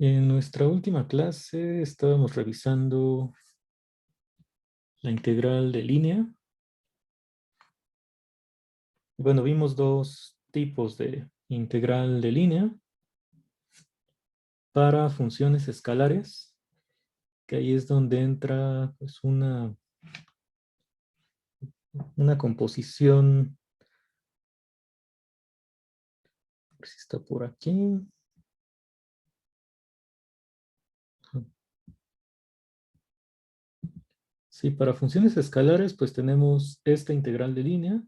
En nuestra última clase estábamos revisando la integral de línea. Bueno, vimos dos tipos de integral de línea para funciones escalares, que ahí es donde entra pues, una composición, a ver si está por aquí. Sí, para funciones escalares pues tenemos esta integral de línea,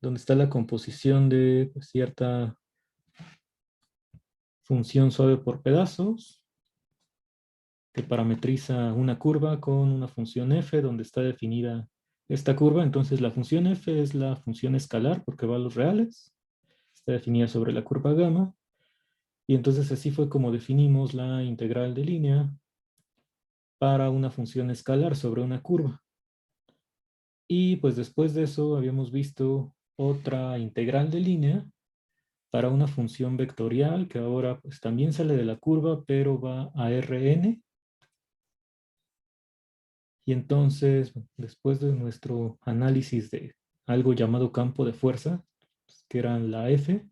donde está la composición de pues, cierta función suave por pedazos, que parametriza una curva con una función f donde está definida esta curva. Entonces la función f es la función escalar porque va a los reales. Está definida sobre la curva gamma. Y entonces así fue como definimos la integral de línea para una función escalar sobre una curva. Y pues después de eso habíamos visto otra integral de línea para una función vectorial que ahora pues también sale de la curva pero va a Rn. Y entonces, después de nuestro análisis de algo llamado campo de fuerza, pues, que era la F,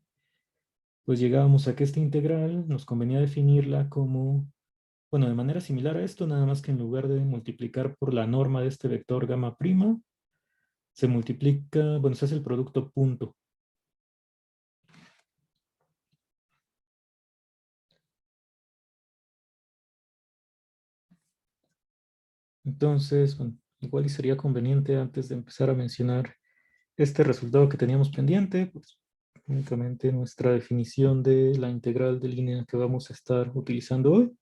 pues llegábamos a que esta integral nos convenía definirla como, bueno, de manera similar a esto, nada más que en lugar de multiplicar por la norma de este vector gamma prima, se multiplica, bueno, se hace el producto punto. Entonces, bueno, igual y sería conveniente antes de empezar a mencionar este resultado que teníamos pendiente, pues únicamente nuestra definición de la integral de línea que vamos a estar utilizando hoy.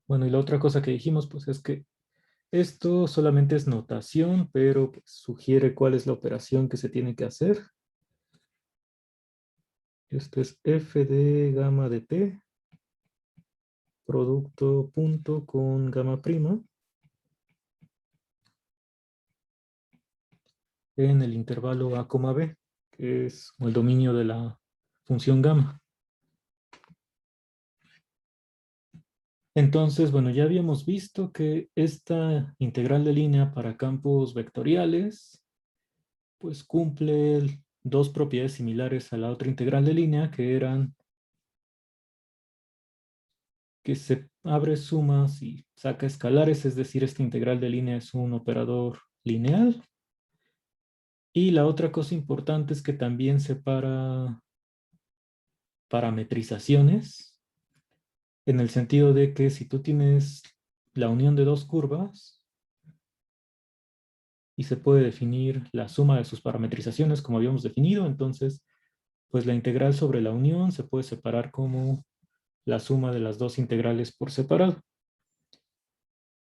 Bueno, y la otra cosa que dijimos, pues es que esto solamente es notación, pero pues, sugiere cuál es la operación que se tiene que hacer. Esto es f de gamma de t, producto punto con gamma prima, en el intervalo a, b, que es el dominio de la función gamma. Entonces, bueno, ya habíamos visto que esta integral de línea para campos vectoriales, pues cumple dos propiedades similares a la otra integral de línea, que eran que se abre sumas y saca escalares, es decir, esta integral de línea es un operador lineal. Y la otra cosa importante es que también separa parametrizaciones, en el sentido de que si tú tienes la unión de dos curvas, y se puede definir la suma de sus parametrizaciones como habíamos definido, entonces pues la integral sobre la unión se puede separar como la suma de las dos integrales por separado.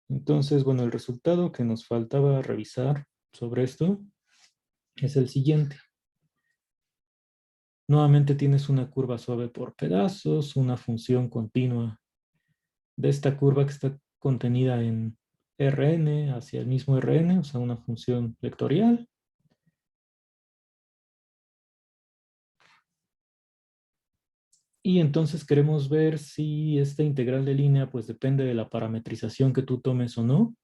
Entonces, bueno, el resultado que nos faltaba revisar sobre esto es el siguiente. Nuevamente tienes una curva suave por pedazos, una función continua de esta curva que está contenida en Rn hacia el mismo Rn, o sea, una función vectorial. Y entonces queremos ver si esta integral de línea pues depende de la parametrización que tú tomes o no.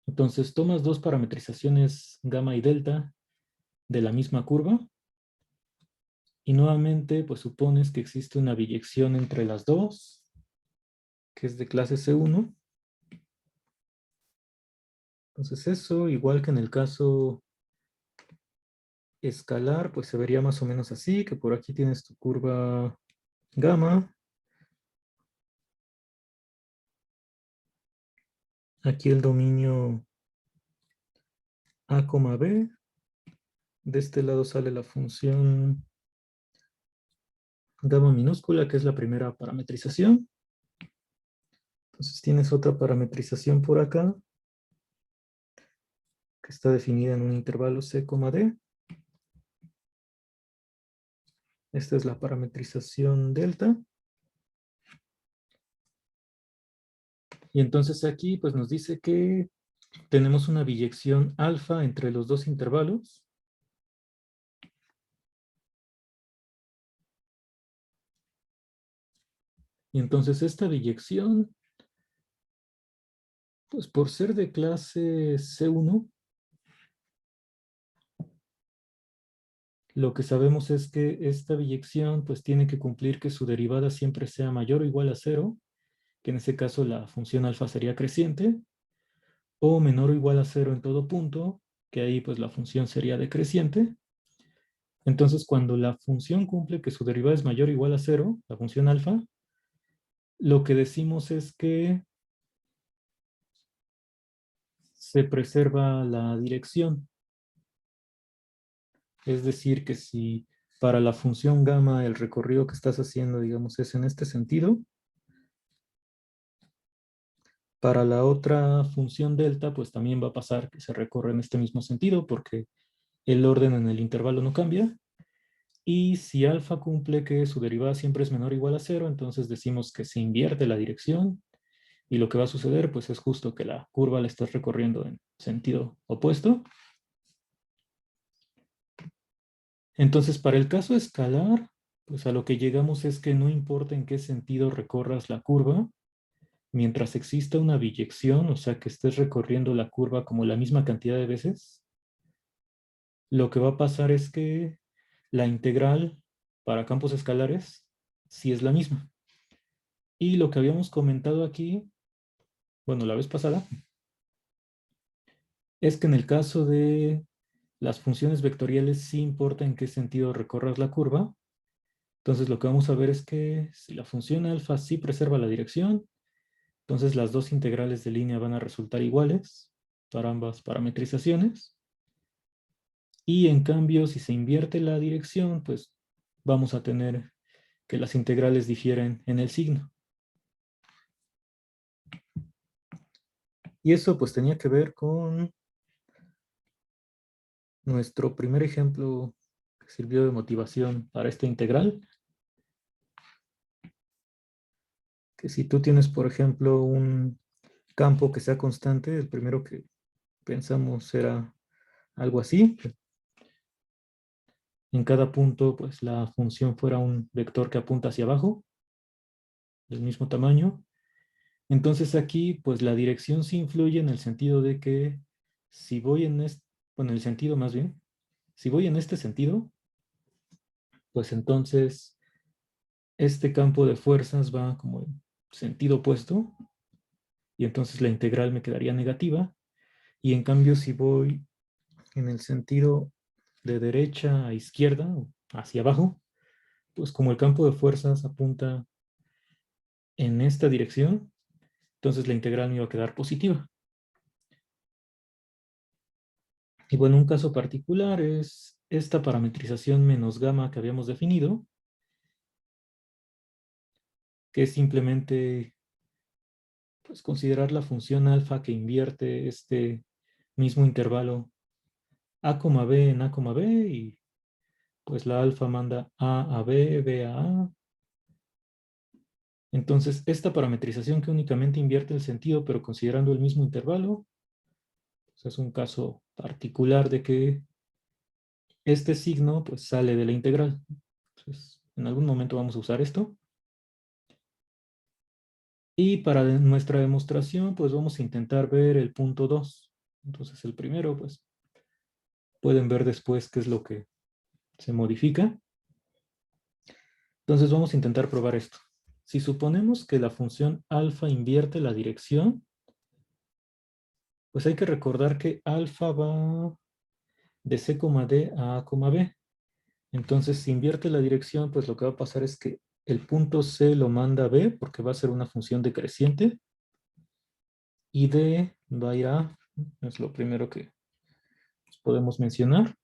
Entonces tomas dos parametrizaciones gamma y delta de la misma curva y nuevamente pues supones que existe una biyección entre las dos, que es de clase C1. Entonces eso, igual que en el caso escalar, pues se vería más o menos así, que por aquí tienes tu curva gamma. Aquí el dominio A, B. De este lado sale la función gamma minúscula, que es la primera parametrización. Entonces tienes otra parametrización por acá, que está definida en un intervalo C, D. Esta es la parametrización delta. Y entonces aquí pues nos dice que tenemos una biyección alfa entre los dos intervalos. Y entonces esta biyección, pues por ser de clase C1, lo que sabemos es que esta biyección pues tiene que cumplir que su derivada siempre sea mayor o igual a cero, que en ese caso la función alfa sería creciente, o menor o igual a cero en todo punto, que ahí pues la función sería decreciente. Entonces cuando la función cumple que su derivada es mayor o igual a cero, la función alfa, lo que decimos es que se preserva la dirección. Es decir, que si para la función gamma el recorrido que estás haciendo, digamos, es en este sentido, para la otra función delta, pues también va a pasar que se recorre en este mismo sentido porque el orden en el intervalo no cambia. Y si alfa cumple que su derivada siempre es menor o igual a cero, entonces decimos que se invierte la dirección y lo que va a suceder pues es justo que la curva la estás recorriendo en sentido opuesto. Entonces para el caso escalar, pues a lo que llegamos es que no importa en qué sentido recorras la curva, mientras exista una biyección, o sea que estés recorriendo la curva como la misma cantidad de veces, lo que va a pasar es que la integral para campos escalares sí es la misma. Y lo que habíamos comentado aquí, bueno, la vez pasada, es que en el caso de las funciones vectoriales sí importa en qué sentido recorras la curva. Entonces lo que vamos a ver es que si la función alfa sí preserva la dirección, entonces las dos integrales de línea van a resultar iguales para ambas parametrizaciones. Y en cambio, si se invierte la dirección, pues vamos a tener que las integrales difieren en el signo. Y eso pues tenía que ver con nuestro primer ejemplo que sirvió de motivación para esta integral. Que si tú tienes, por ejemplo, un campo que sea constante, el primero que pensamos era algo así. En cada punto, pues la función fuera un vector que apunta hacia abajo, del mismo tamaño. Entonces aquí, pues la dirección sí influye en el sentido de que si voy en este, bueno, en el sentido más bien, si voy en este sentido, pues entonces este campo de fuerzas va como en sentido opuesto y entonces la integral me quedaría negativa. Y en cambio, si voy en el sentido de derecha a izquierda, o hacia abajo, pues como el campo de fuerzas apunta en esta dirección, entonces la integral me iba a quedar positiva. Y bueno, un caso particular es esta parametrización menos gamma que habíamos definido, que es simplemente pues, considerar la función alfa que invierte este mismo intervalo a, b en a, b y pues la alfa manda a b, b a a. Entonces, esta parametrización que únicamente invierte el sentido, pero considerando el mismo intervalo, pues, es un caso particular de que este signo pues, sale de la integral. Entonces, en algún momento vamos a usar esto. Y para nuestra demostración, pues vamos a intentar ver el punto 2. Entonces, el primero, pues, pueden ver después qué es lo que se modifica. Entonces, vamos a intentar probar esto. Si suponemos que la función alfa invierte la dirección, pues hay que recordar que alfa va de C, D a A, B. Entonces, si invierte la dirección, pues lo que va a pasar es que el punto C lo manda a B porque va a ser una función decreciente y D va a ir a A. Es lo primero que podemos mencionar.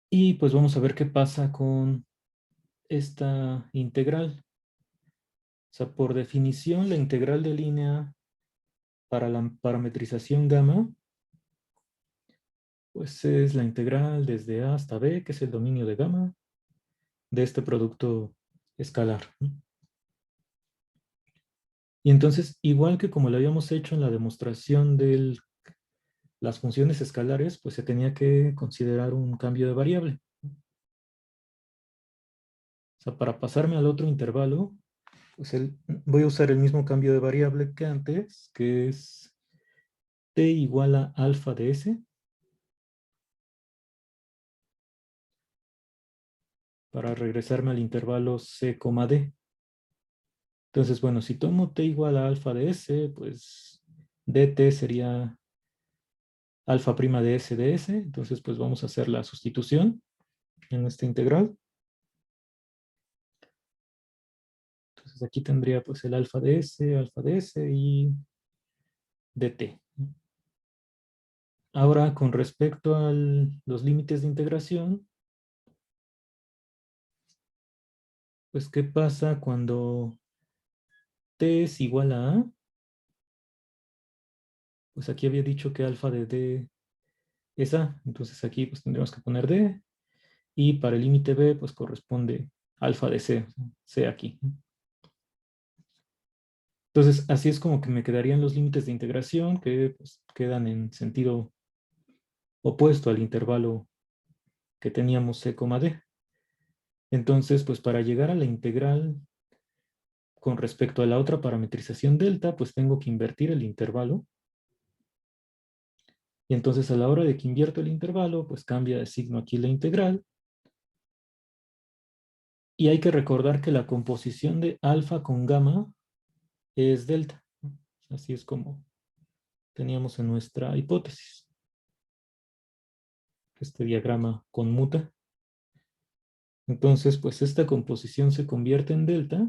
Y pues vamos a ver qué pasa con esta integral. O sea, por definición, la integral de línea para la parametrización gamma, pues es la integral desde A hasta B, que es el dominio de gamma, de este producto escalar. Y entonces, igual que como lo habíamos hecho en la demostración de las funciones escalares, pues se tenía que considerar un cambio de variable. O sea, para pasarme al otro intervalo, pues voy a usar el mismo cambio de variable que antes, que es t igual a alfa de s, para regresarme al intervalo c, d. Entonces, bueno, si tomo t igual a alfa de s, pues dt sería alfa prima de s de s. Entonces, pues vamos a hacer la sustitución en esta integral. Entonces, aquí tendría pues el alfa de s y dt. Ahora, con respecto a los límites de integración, pues, ¿qué pasa cuando t es igual a a? Pues aquí había dicho que alfa de d es a. Entonces aquí pues tendríamos que poner d. Y para el límite b, pues corresponde alfa de c. C aquí. Entonces, así es como que me quedarían los límites de integración que pues, quedan en sentido opuesto al intervalo que teníamos c, d. Entonces, pues para llegar a la integral con respecto a la otra parametrización delta, pues tengo que invertir el intervalo. Y entonces a la hora de que invierto el intervalo, pues cambia de signo aquí la integral. Y hay que recordar que la composición de alfa con gamma es delta. Así es como teníamos en nuestra hipótesis. Este diagrama conmuta. Entonces, pues esta composición se convierte en delta.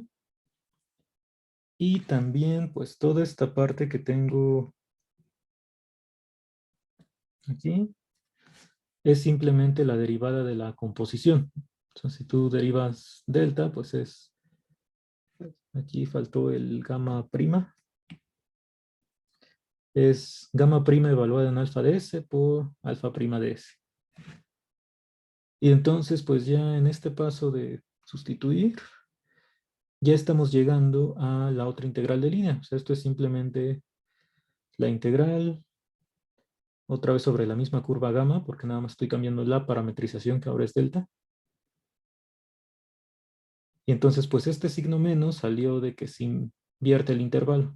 Y también, pues toda esta parte que tengo aquí es simplemente la derivada de la composición. Entonces, si tú derivas delta, pues es, aquí faltó el gamma prima. Es gamma prima evaluada en alfa de s por alfa prima de s. Y entonces, pues ya en este paso de sustituir, ya estamos llegando a la otra integral de línea. O sea, esto es simplemente la integral, otra vez sobre la misma curva gamma, porque nada más estoy cambiando la parametrización, que ahora es delta. Y entonces, pues este signo menos salió de que se invierte el intervalo.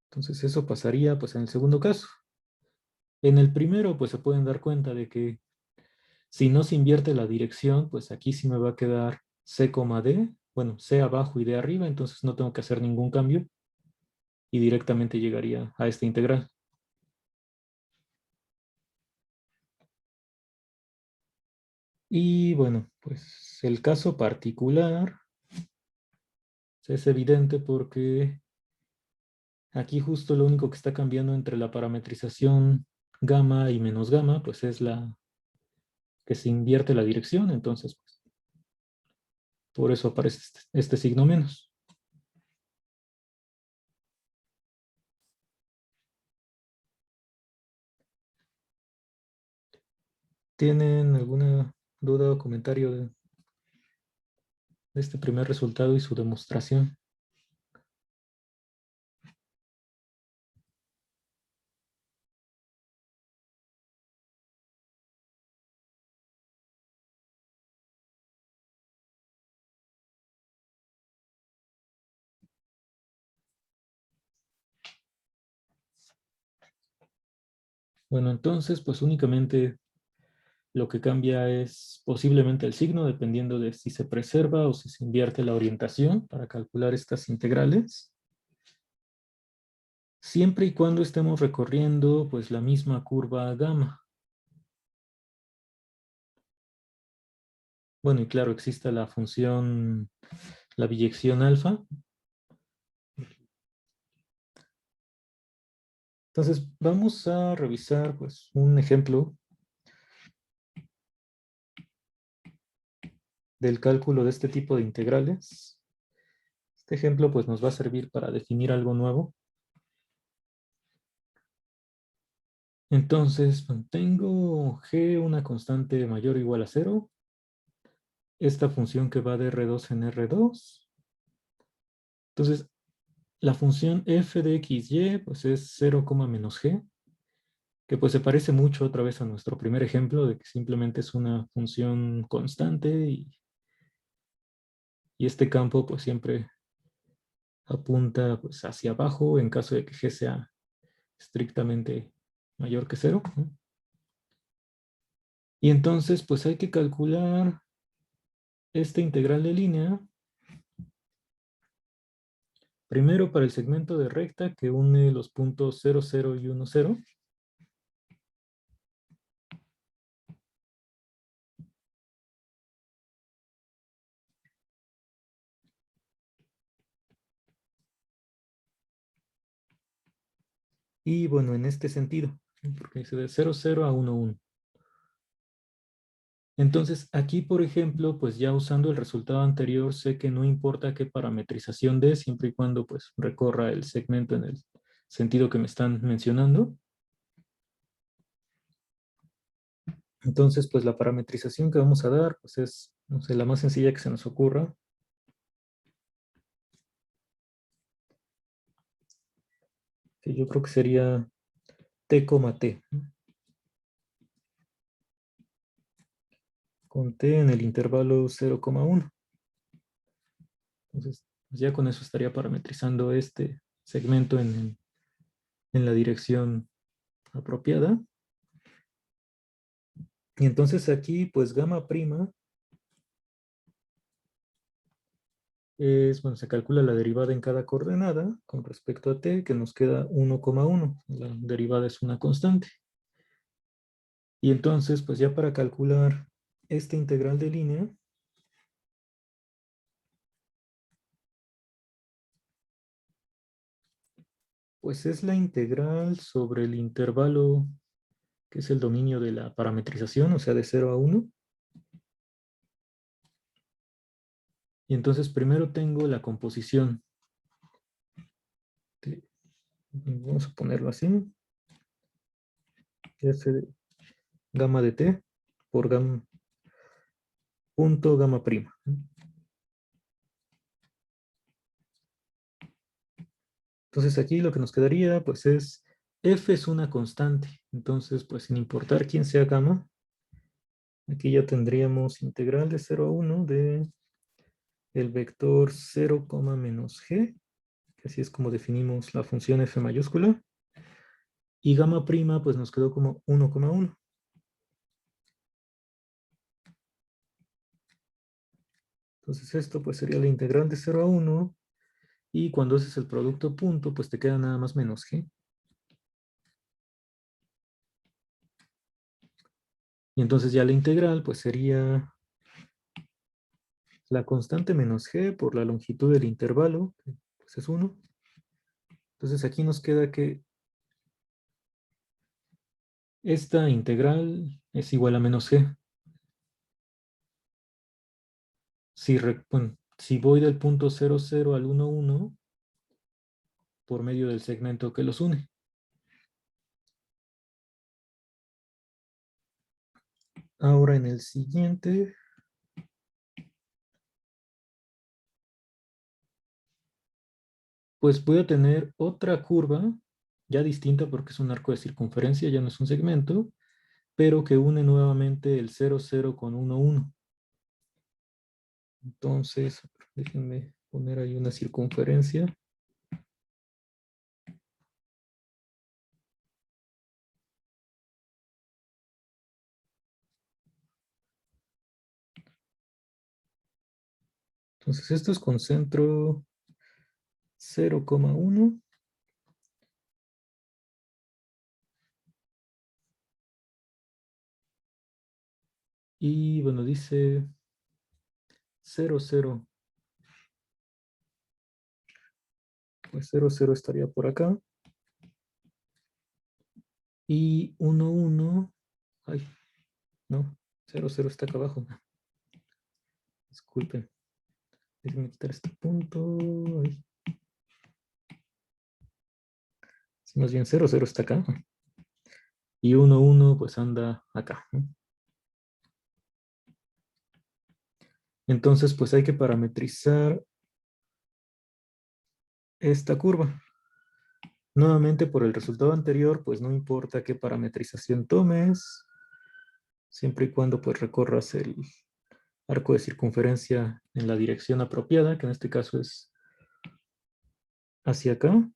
Entonces eso pasaría pues en el segundo caso. En el primero, pues se pueden dar cuenta de que si no se invierte la dirección, pues aquí sí me va a quedar c, d, bueno, c abajo y d arriba, entonces no tengo que hacer ningún cambio y directamente llegaría a esta integral. Y bueno, pues el caso particular es evidente porque aquí justo lo único que está cambiando entre la parametrización gamma y menos gamma, pues es la que se invierte la dirección, entonces pues, por eso aparece este signo menos. ¿Tienen alguna duda o comentario de este primer resultado y su demostración? Bueno, entonces, pues únicamente lo que cambia es posiblemente el signo, dependiendo de si se preserva o si se invierte la orientación para calcular estas integrales. Siempre y cuando estemos recorriendo pues la misma curva gamma. Bueno, y claro, existe la función, la biyección alfa. Entonces, vamos a revisar pues un ejemplo del cálculo de este tipo de integrales. Este ejemplo pues nos va a servir para definir algo nuevo. Entonces, tengo g una constante mayor o igual a 0. Esta función que va de R2 en R2. Entonces, la función f de xy pues es 0, menos g. que pues se parece mucho otra vez a nuestro primer ejemplo de que simplemente es una función constante y este campo pues siempre apunta pues hacia abajo en caso de que g sea estrictamente mayor que cero, ¿no? Y entonces pues hay que calcular esta integral de línea primero para el segmento de recta que une los puntos 0, 0 y 1, 0. Y bueno, en este sentido, ¿no? Porque dice de 0, 0 a 1, 1. Entonces, aquí, por ejemplo, pues ya usando el resultado anterior, sé que no importa qué parametrización dé, siempre y cuando pues recorra el segmento en el sentido que me están mencionando. Entonces, pues la parametrización que vamos a dar, pues es, no sé, la más sencilla que se nos ocurra. Que yo creo que sería t, t, ¿no? Con t en el intervalo 0,1. Entonces, pues ya con eso estaría parametrizando este segmento en la dirección apropiada. Y entonces aquí, pues gamma prima es, bueno, se calcula la derivada en cada coordenada con respecto a t, que nos queda 1,1. La derivada es una constante. Y entonces, pues ya para calcular esta integral de línea, pues es la integral sobre el intervalo que es el dominio de la parametrización, o sea, de 0 a 1. Y entonces primero tengo la composición. Vamos a ponerlo así. F de gamma de t por gamma, punto gamma prima. Entonces aquí lo que nos quedaría pues es f es una constante. Entonces pues sin importar quién sea gamma, aquí ya tendríamos integral de 0 a 1 de el vector 0, menos g, que así es como definimos la función f mayúscula. Y gamma prima pues nos quedó como 1,1. Entonces esto pues sería la integral de 0 a 1 y cuando haces el producto punto pues te queda nada más menos g. Y entonces ya la integral pues sería la constante menos g por la longitud del intervalo, que pues es 1. Entonces aquí nos queda que esta integral es igual a menos g. Bueno, si voy del punto 0, 0 al 1, 1 por medio del segmento que los une. Ahora en el siguiente, pues voy a tener otra curva, ya distinta porque es un arco de circunferencia, ya no es un segmento, pero que une nuevamente el 0, 0 con 1, 1. Entonces, déjenme poner ahí una circunferencia. Entonces, esto es con centro 0,1. Y bueno, dice 0, 0. Pues 0, 0 estaría por acá. Y 1, 1. Ay, no. 0, 0 está acá abajo. Disculpen. Déjenme quitar este punto. Ay. Sí, más bien 0, 0 está acá. Y 1, 1 pues anda acá, ¿no? Entonces, pues hay que parametrizar esta curva. Nuevamente, por el resultado anterior, pues no importa qué parametrización tomes, siempre y cuando pues recorras el arco de circunferencia en la dirección apropiada, que en este caso es hacia acá.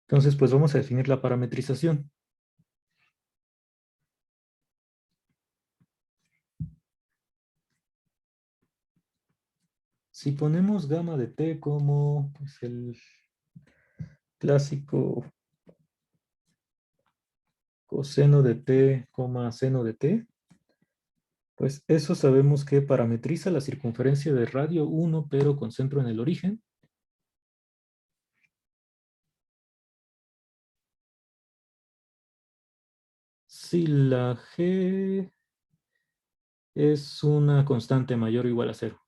Entonces, pues vamos a definir la parametrización. Si ponemos gamma de t como pues, el clásico coseno de t, seno de t, pues eso sabemos que parametriza la circunferencia de radio 1, pero con centro en el origen. Si la g es una constante mayor o igual a cero.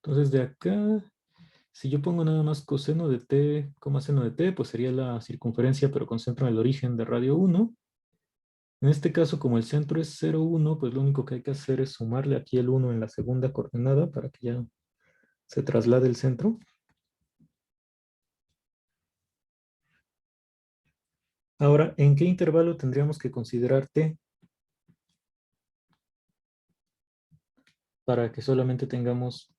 Entonces de acá, si yo pongo nada más coseno de t, seno de t, pues sería la circunferencia, pero con centro en el origen de radio 1. En este caso, como el centro es 0, 1, pues lo único que hay que hacer es sumarle aquí el 1 en la segunda coordenada para que ya se traslade el centro. Ahora, ¿en qué intervalo tendríamos que considerar t para que solamente tengamos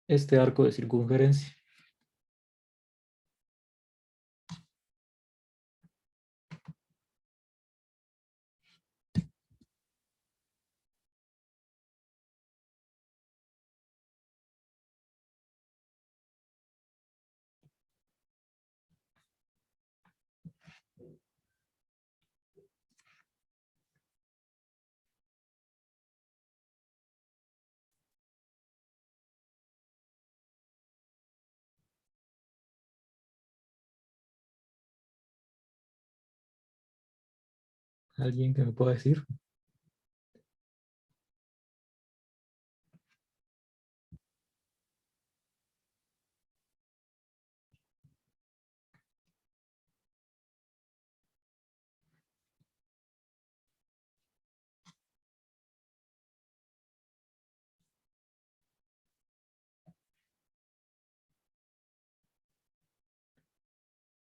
este arco de circunferencia? ¿Alguien que me pueda decir?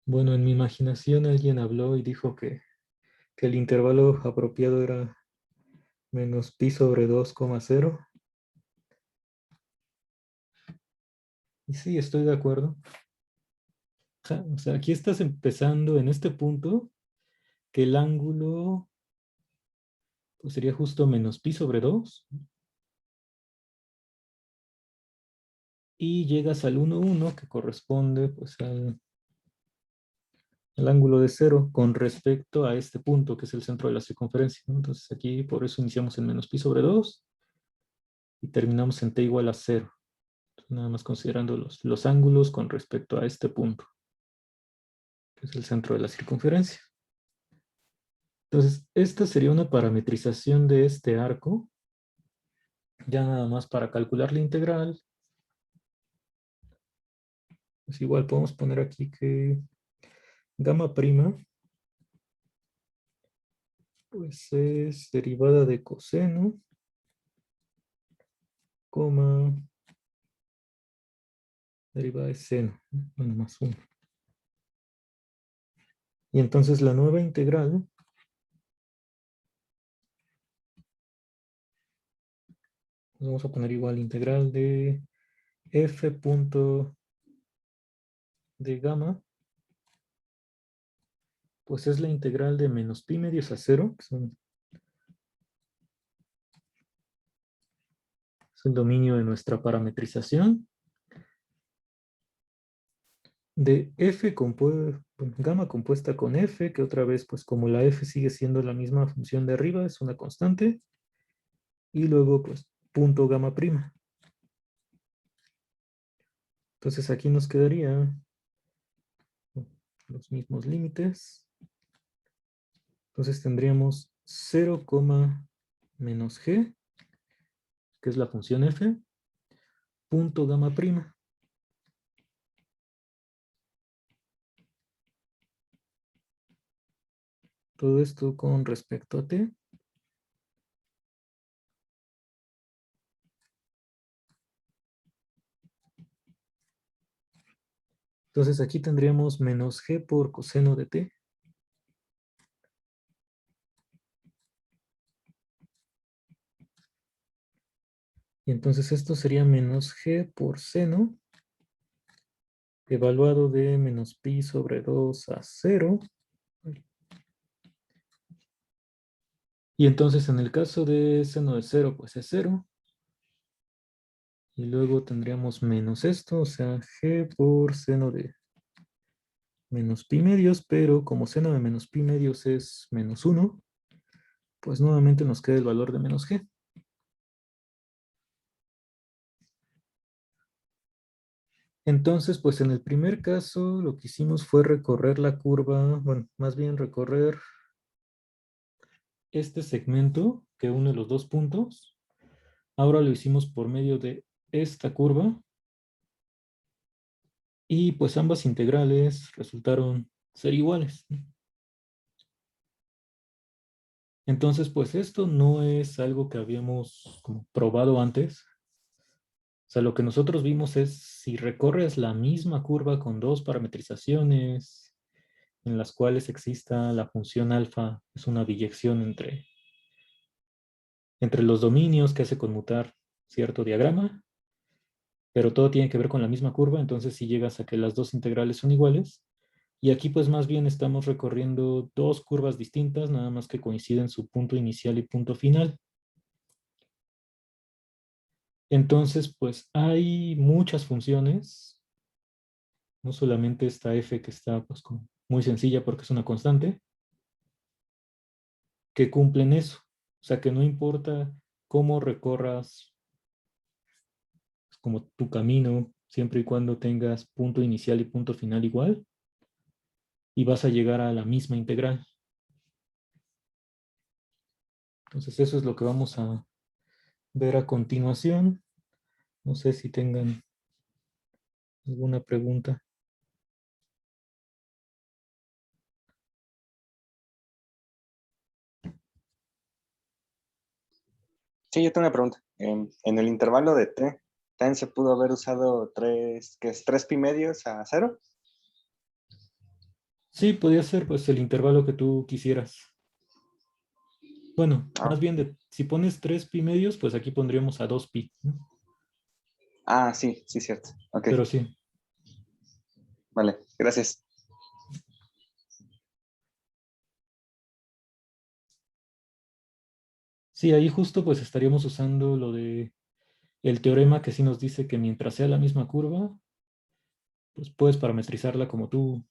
Bueno, en mi imaginación alguien habló y dijo que el intervalo apropiado era menos pi sobre 2,0. Y sí, estoy de acuerdo. O sea, aquí estás empezando en este punto que el ángulo pues, sería justo menos pi sobre 2 y llegas al 1, 1 que corresponde pues al ángulo de 0 con respecto a este punto que es el centro de la circunferencia, ¿no? Entonces aquí por eso iniciamos en menos pi sobre 2 y terminamos en t igual a 0. Entonces, nada más considerando los ángulos con respecto a este punto, que es el centro de la circunferencia. Entonces, esta sería una parametrización de este arco. Ya nada más para calcular la integral, pues igual podemos poner aquí que gamma prima pues es derivada de coseno, coma, derivada de seno, bueno, más 1. Y entonces la nueva integral pues vamos a poner igual integral de f punto de gamma, pues es la integral de menos pi medios a 0, que es el dominio de nuestra parametrización, de gamma compuesta con f, que otra vez, pues como la f sigue siendo la misma función de arriba, es una constante, y luego, pues, punto gamma prima. Entonces aquí nos quedaría los mismos límites. Entonces tendríamos 0, menos g, que es la función f, punto gamma prima. Todo esto con respecto a t. Entonces aquí tendríamos menos g por coseno de t. Y entonces esto sería menos g por seno evaluado de menos pi sobre 2 a 0. Y entonces en el caso de seno de 0, pues es 0. Y luego tendríamos menos esto, o sea, g por seno de menos pi medios, pero como seno de menos pi medios es menos 1, pues nuevamente nos queda el valor de menos g. Entonces, pues en el primer caso lo que hicimos fue recorrer la curva, bueno, más bien recorrer este segmento que une los dos puntos. Ahora lo hicimos por medio de esta curva y pues ambas integrales resultaron ser iguales. Entonces, pues esto no es algo que habíamos como probado antes. O sea, lo que nosotros vimos es si recorres la misma curva con dos parametrizaciones en las cuales exista la función alfa, es una biyección entre los dominios que hace conmutar cierto diagrama, pero todo tiene que ver con la misma curva, entonces si llegas a que las dos integrales son iguales, y aquí pues más bien estamos recorriendo dos curvas distintas, nada más que coinciden su punto inicial y punto final. Entonces pues hay muchas funciones, no solamente esta f que está pues como muy sencilla porque es una constante, que cumplen eso. O sea que no importa cómo recorras como tu camino, siempre y cuando tengas punto inicial y punto final igual, y vas a llegar a la misma integral. Entonces eso es lo que vamos a ver a continuación. No sé si tengan alguna pregunta. Sí, yo tengo una pregunta. En el intervalo de t, ¿también se pudo haber usado que es 3 pi medios a 0? Sí, podría ser pues el intervalo que tú quisieras. Bueno, Ah, más bien si pones 3 pi medios, pues aquí pondríamos a 2 pi, ¿no? sí, sí, cierto. Ok, Pero sí. vale, gracias. Sí, ahí justo pues estaríamos usando lo de el teorema que sí nos dice que mientras sea la misma curva, pues puedes parametrizarla como tú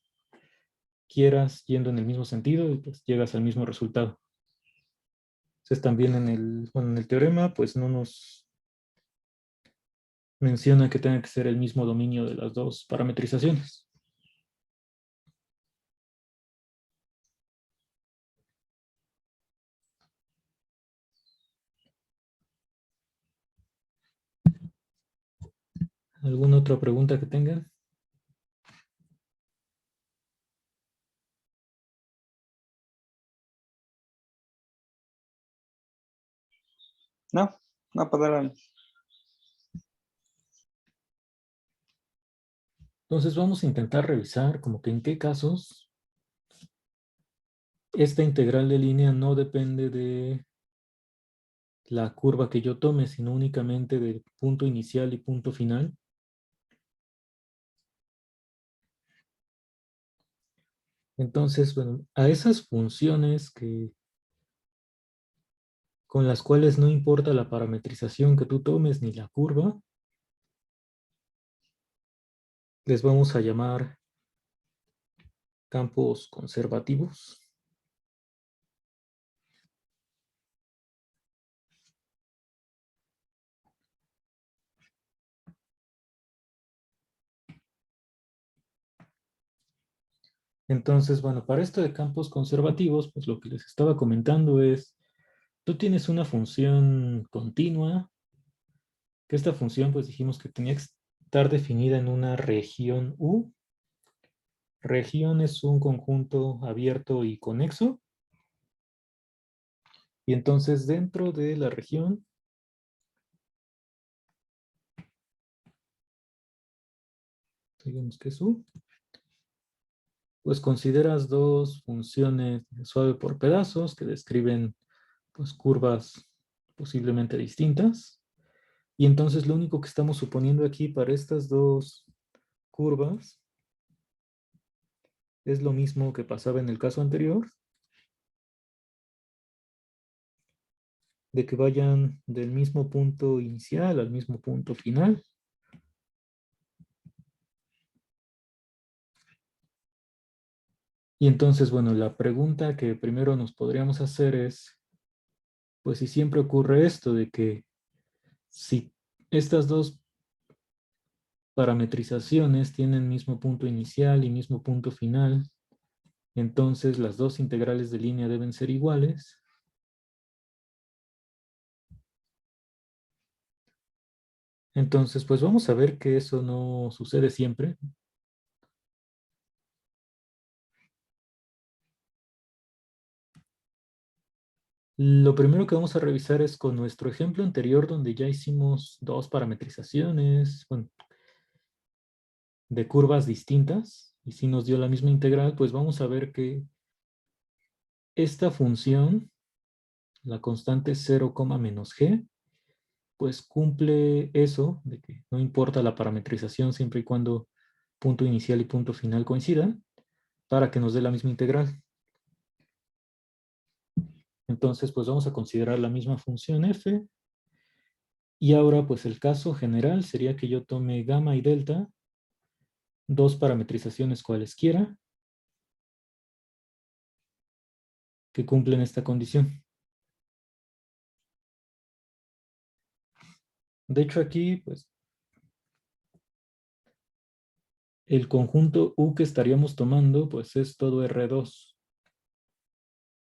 quieras, yendo en el mismo sentido y pues llegas al mismo resultado. Entonces también bueno, en el teorema pues no nos menciona que tenga que ser el mismo dominio de las dos parametrizaciones. ¿Alguna otra pregunta que tengan? No, no, pues ahora- Entonces vamos a intentar revisar como que en qué casos esta integral de línea no depende de la curva que yo tome, sino únicamente del punto inicial y punto final. Entonces, bueno, a esas funciones con las cuales no importa la parametrización que tú tomes ni la curva, les vamos a llamar campos conservativos. Entonces, bueno, para esto de campos conservativos, pues lo que les estaba comentando es, tú tienes una función continua, que esta función pues dijimos que tenía que estar definida en una región U. Región es un conjunto abierto y conexo. Y entonces dentro de la región, digamos que es U, pues consideras dos funciones suave por pedazos que describen pues, curvas posiblemente distintas. Y entonces lo único que estamos suponiendo aquí para estas dos curvas es lo mismo que pasaba en el caso anterior, de que vayan del mismo punto inicial al mismo punto final. Y entonces, bueno, la pregunta que primero nos podríamos hacer es, pues si siempre ocurre esto de que si estas dos parametrizaciones tienen mismo punto inicial y mismo punto final, entonces las dos integrales de línea deben ser iguales. Entonces, pues vamos a ver que eso no sucede siempre. Lo primero que vamos a revisar es con nuestro ejemplo anterior donde ya hicimos dos parametrizaciones, bueno, de curvas distintas y si nos dio la misma integral, pues vamos a ver que esta función, la constante 0, menos g, pues cumple eso de que no importa la parametrización siempre y cuando punto inicial y punto final coincidan para que nos dé la misma integral. Entonces, pues vamos a considerar la misma función f. Y ahora, pues el caso general sería que yo tome gamma y delta, dos parametrizaciones cualesquiera, que cumplen esta condición. De hecho, aquí, pues, el conjunto U que estaríamos tomando, pues es todo R2,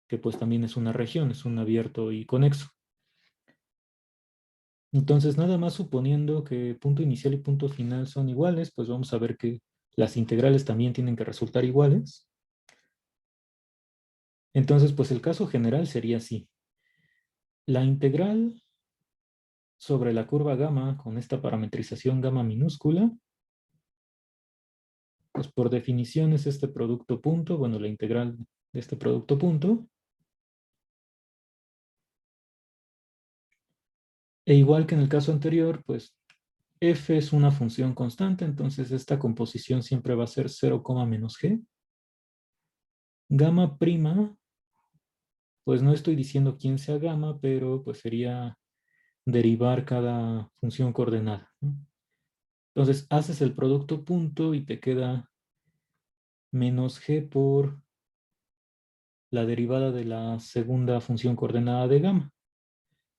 que pues también es una región, es un abierto y conexo. Entonces, nada más suponiendo que punto inicial y punto final son iguales, pues vamos a ver que las integrales también tienen que resultar iguales. Entonces, pues el caso general sería así. La integral sobre la curva gamma con esta parametrización gamma minúscula, pues por definición es este producto punto, bueno, la integral de este producto punto. E igual que en el caso anterior, pues f es una función constante, entonces esta composición siempre va a ser 0, menos g. Gamma prima, pues no estoy diciendo quién sea gamma, pero pues sería derivar cada función coordenada, ¿no? Entonces haces el producto punto y te queda menos g por la derivada de la segunda función coordenada de gamma.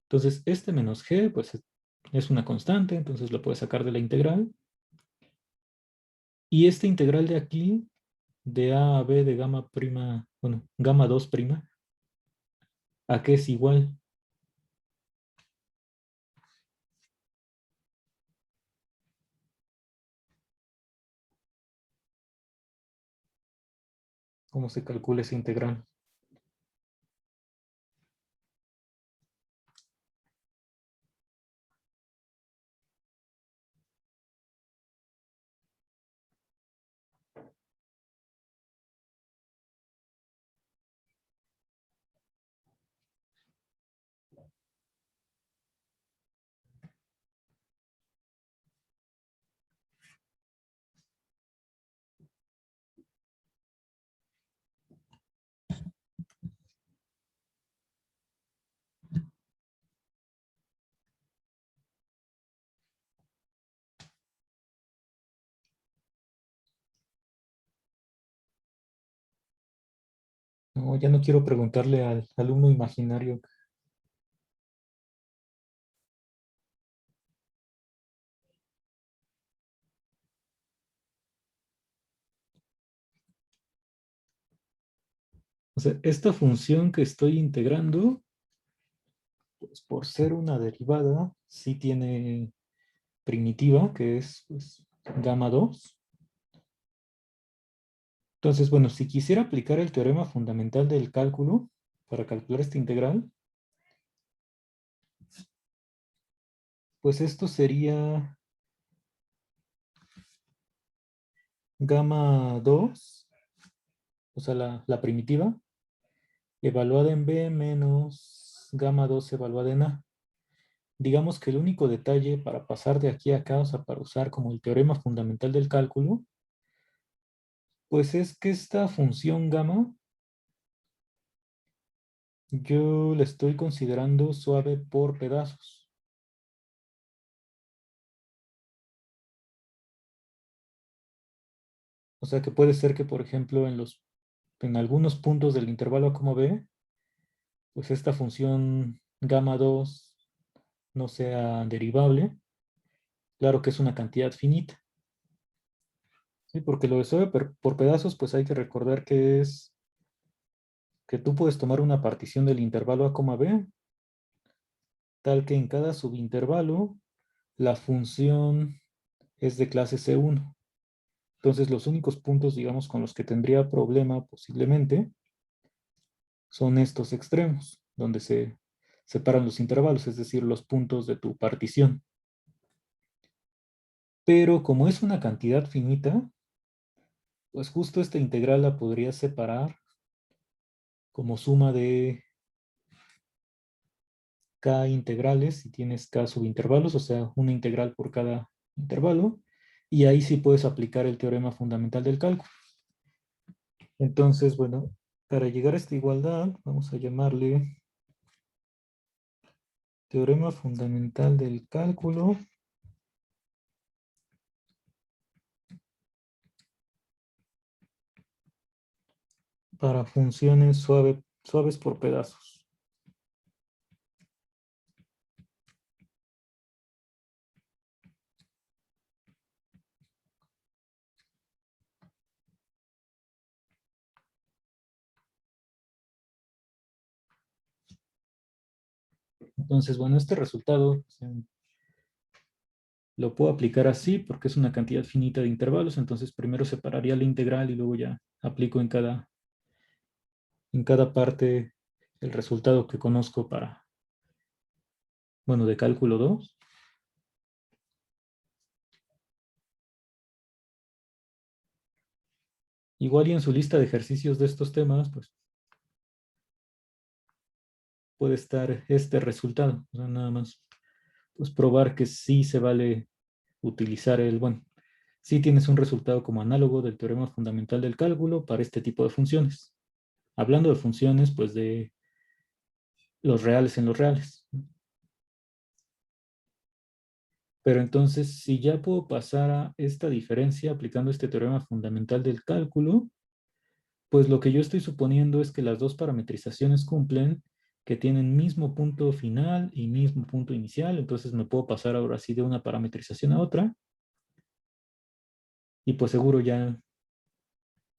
Entonces este menos g pues es una constante, entonces lo puedes sacar de la integral. Y esta integral de aquí, de a b de gamma prima, bueno, gamma 2 prima, ¿a qué es igual? ¿Cómo se calcula esa integral? No, ya no quiero preguntarle al alumno imaginario. O sea, esta función que estoy integrando, pues por ser una derivada, sí tiene primitiva, que es pues, gamma 2. Entonces, bueno, si quisiera aplicar el teorema fundamental del cálculo para calcular esta integral, Pues esto sería gamma 2, o sea, la primitiva, evaluada en B menos gamma 2 evaluada en A. Digamos que el único detalle para pasar de aquí a acá, o sea, para usar como el teorema fundamental del cálculo, pues es que esta función gamma yo la estoy considerando suave por pedazos. O sea que puede ser que, por ejemplo, en algunos puntos del intervalo A, B, pues esta función gamma 2 no sea derivable. Claro que es una cantidad finita. ¿Sí? Porque lo de suave por pedazos, pues hay que recordar que es que tú puedes tomar una partición del intervalo A, B, tal que en cada subintervalo la función es de clase C1. Entonces los únicos puntos, digamos, con los que tendría problema posiblemente son estos extremos, donde se separan los intervalos, es decir, los puntos de tu partición. Pero como es una cantidad finita, pues justo esta integral la podrías separar como suma de k integrales si tienes k subintervalos, o sea, una integral por cada intervalo, y ahí sí puedes aplicar el teorema fundamental del cálculo. Entonces, bueno, para llegar a esta igualdad, vamos a llamarle teorema fundamental del cálculo para funciones suaves por pedazos. Entonces, bueno, este resultado lo puedo aplicar así porque es una cantidad finita de intervalos, entonces primero separaría la integral y luego ya aplico en cada parte el resultado que conozco para, bueno, de cálculo 2. Igual y en su lista de ejercicios de estos temas, pues puede estar este resultado. O sea, nada más, pues probar que sí se vale utilizar bueno, sí tienes un resultado como análogo del teorema fundamental del cálculo para este tipo de funciones. Hablando de funciones, pues de los reales en los reales. Pero entonces, si ya puedo pasar a esta diferencia aplicando este teorema fundamental del cálculo, pues lo que yo estoy suponiendo es que las dos parametrizaciones cumplen, que tienen mismo punto final y mismo punto inicial, entonces me puedo pasar ahora sí de una parametrización a otra, y pues seguro ya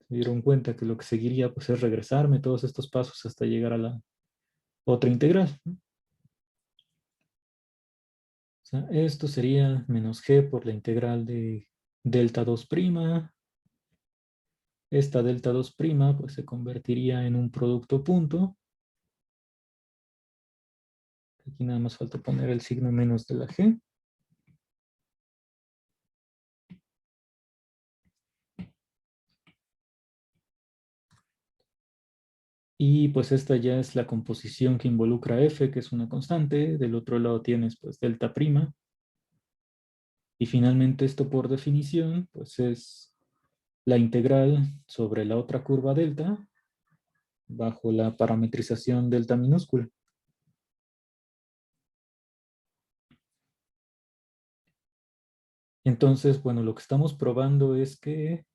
se dieron cuenta que lo que seguiría pues es regresarme todos estos pasos hasta llegar a la otra integral, ¿no? O sea, esto sería menos g por la integral de delta 2'. Esta delta 2' pues se convertiría en un producto punto. Aquí nada más falta poner el signo menos de la g. Y pues esta ya es la composición que involucra f, que es una constante. Del otro lado tienes pues delta'. Y finalmente esto por definición pues es la integral sobre la otra curva delta bajo la parametrización delta minúscula. Entonces, bueno, lo que estamos probando es que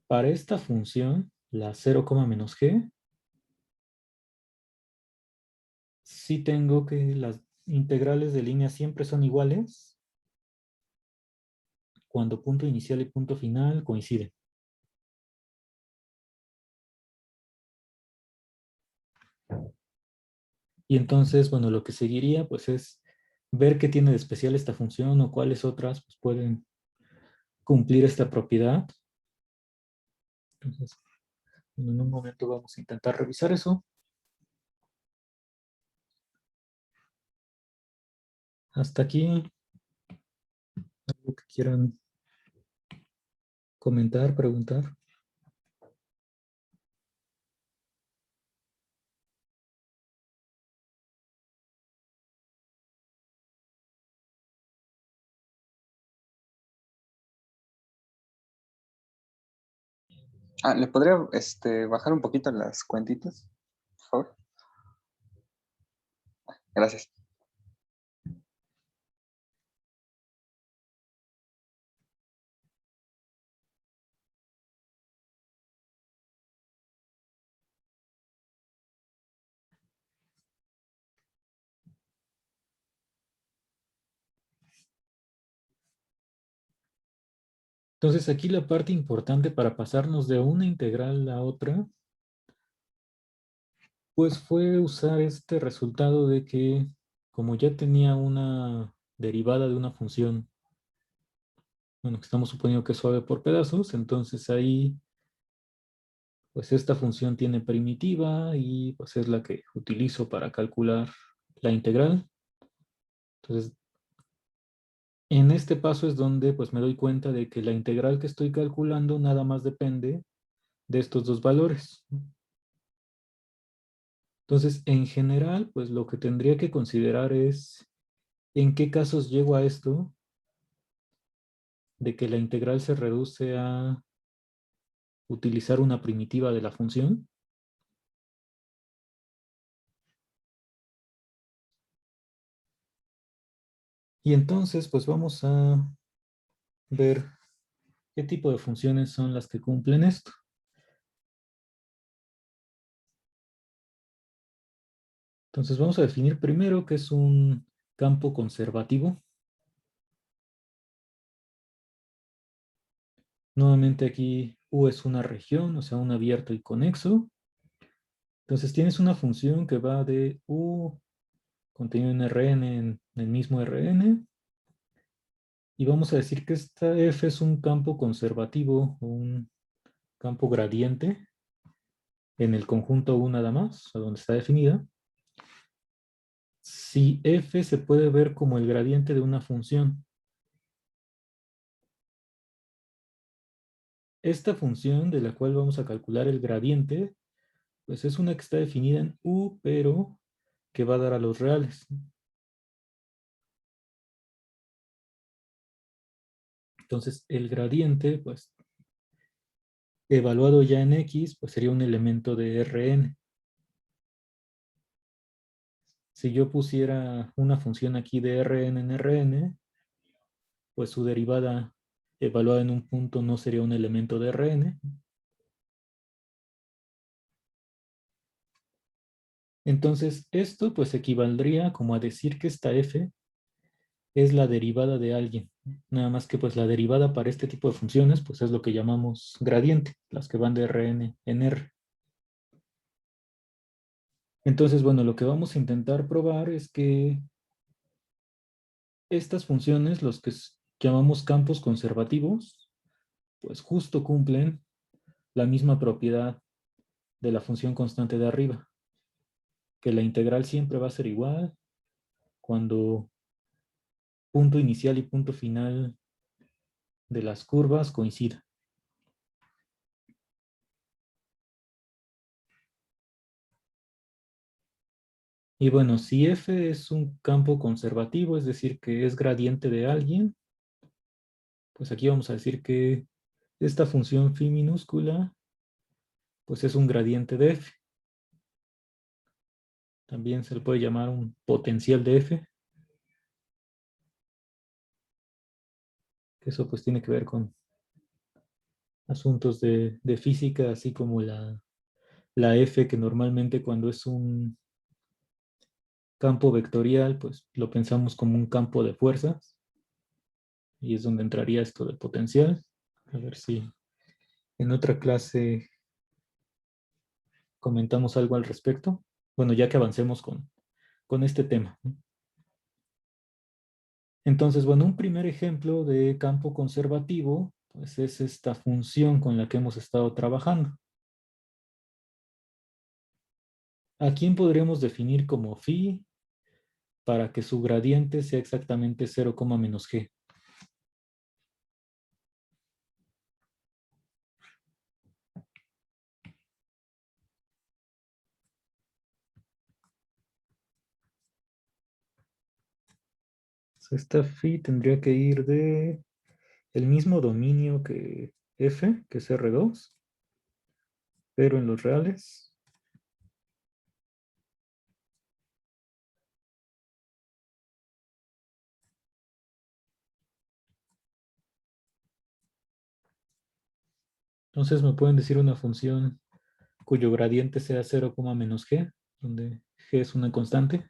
para esta función, la 0, menos g, sí tengo que las integrales de línea siempre son iguales cuando punto inicial y punto final coinciden. Y entonces, bueno, lo que seguiría pues es ver qué tiene de especial esta función o cuáles otras pues, pueden cumplir esta propiedad. Entonces, en un momento vamos a intentar revisar eso. Hasta aquí. ¿Algo que quieran comentar, preguntar? ¿Le podría bajar un poquito las cuentitas, por favor? Gracias. Entonces aquí la parte importante para pasarnos de una integral a otra, pues fue usar este resultado de que como ya tenía una derivada de una función, bueno, que estamos suponiendo que es suave por pedazos, entonces ahí pues esta función tiene primitiva y pues es la que utilizo para calcular la integral. Entonces, en este paso es donde pues me doy cuenta de que la integral que estoy calculando nada más depende de estos dos valores. Entonces, en general, pues lo que tendría que considerar es en qué casos llego a esto de que la integral se reduce a utilizar una primitiva de la función. Y entonces, pues vamos a ver qué tipo de funciones son las que cumplen esto. Entonces vamos a definir primero qué es un campo conservativo. Nuevamente aquí U es una región, o sea, un abierto y conexo. Entonces tienes una función que va de U contenido en Rn en el mismo Rn. Y vamos a decir que esta F es un campo conservativo o un campo gradiente en el conjunto U nada más, a donde está definida. Si F se puede ver como el gradiente de una función, esta función de la cual vamos a calcular el gradiente, pues es una que está definida en U, pero que va a dar a los reales. Entonces, el gradiente, pues, evaluado ya en X, pues sería un elemento de Rn. Si yo pusiera una función aquí de Rn en Rn, pues su derivada evaluada en un punto no sería un elemento de Rn. Entonces, esto pues equivaldría como a decir que esta f es la derivada de alguien. Nada más que pues la derivada para este tipo de funciones pues es lo que llamamos gradiente, las que van de Rn en R. Entonces, bueno, lo que vamos a intentar probar es que estas funciones, los que llamamos campos conservativos, pues justo cumplen la misma propiedad de la función constante de arriba, que la integral siempre va a ser igual cuando punto inicial y punto final de las curvas coincidan. Y bueno, si f es un campo conservativo, es decir, que es gradiente de alguien, pues aquí vamos a decir que esta función phi minúscula, pues es un gradiente de f. También se le puede llamar un potencial de f, que eso pues tiene que ver con asuntos de física, así como la f, que normalmente cuando es un campo vectorial, pues lo pensamos como un campo de fuerzas, y es donde entraría esto de potencial. A ver si en otra clase comentamos algo al respecto. Bueno, ya que avancemos con este tema. Entonces, bueno, un primer ejemplo de campo conservativo, pues es esta función con la que hemos estado trabajando. ¿A quién podríamos definir como phi para que su gradiente sea exactamente 0, menos g? Esta phi tendría que ir de el mismo dominio que f, que es R2, pero en los reales. Entonces me pueden decir una función cuyo gradiente sea 0, menos g, donde g es una constante.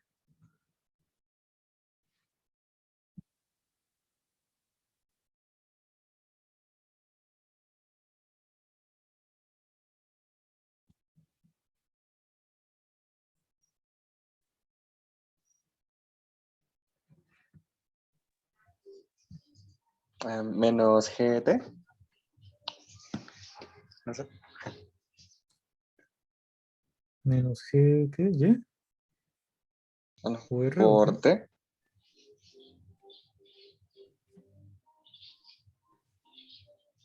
Menos GT. No sé. Menos g, ¿qué? ¿Y? Bueno, ¿O r o por g? T.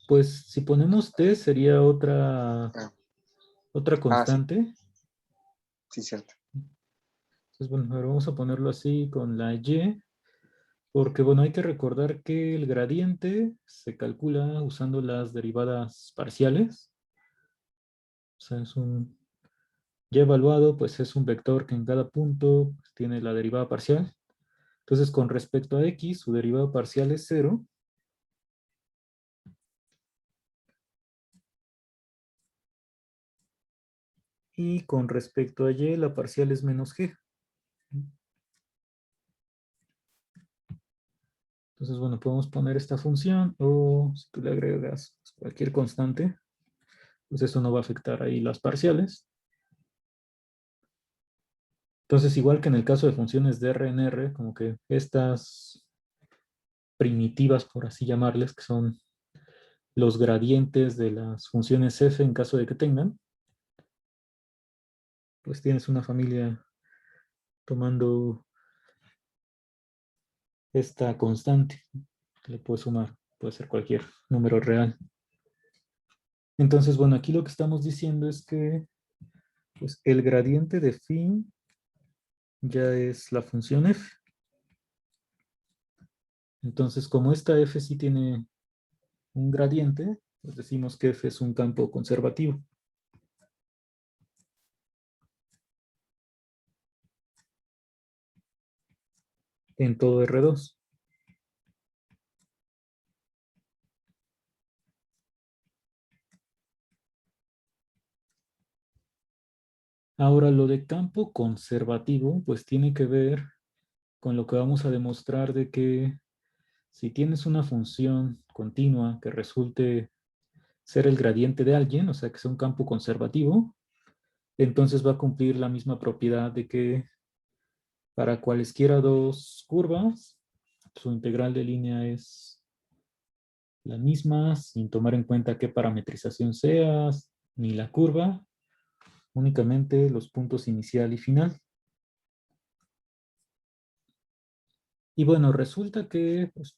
Pues si ponemos t sería Ah, otra sí, constante. sí, cierto. Entonces, bueno, ahora vamos a ponerlo así con la y, porque bueno, hay que recordar que el gradiente se calcula usando las derivadas parciales. O sea, es un, ya evaluado, pues es un vector que en cada punto pues, tiene la derivada parcial. Entonces, con respecto a x, su derivada parcial es 0. Y con respecto a y, la parcial es menos g. Entonces, bueno, podemos poner esta función o si tú le agregas pues, cualquier constante, pues eso no va a afectar ahí las parciales. Entonces, igual que en el caso de funciones de R en R, como que estas primitivas, por así llamarles, que son los gradientes de las funciones f en caso de que tengan, pues tienes una familia tomando esta constante, que le puedes sumar, puede ser cualquier número real. Entonces, bueno, aquí lo que estamos diciendo es que pues, el gradiente de phi ya es la función f. Entonces, como esta f sí tiene un gradiente, pues decimos que f es un campo conservativo en todo R2. Ahora, lo de campo conservativo, pues tiene que ver con lo que vamos a demostrar de que si tienes una función continua que resulte ser el gradiente de alguien, o sea, que sea un campo conservativo, entonces va a cumplir la misma propiedad de que para cualesquiera dos curvas, su integral de línea es la misma, sin tomar en cuenta qué parametrización seas, ni la curva, únicamente los puntos inicial y final. Y bueno, resulta que pues,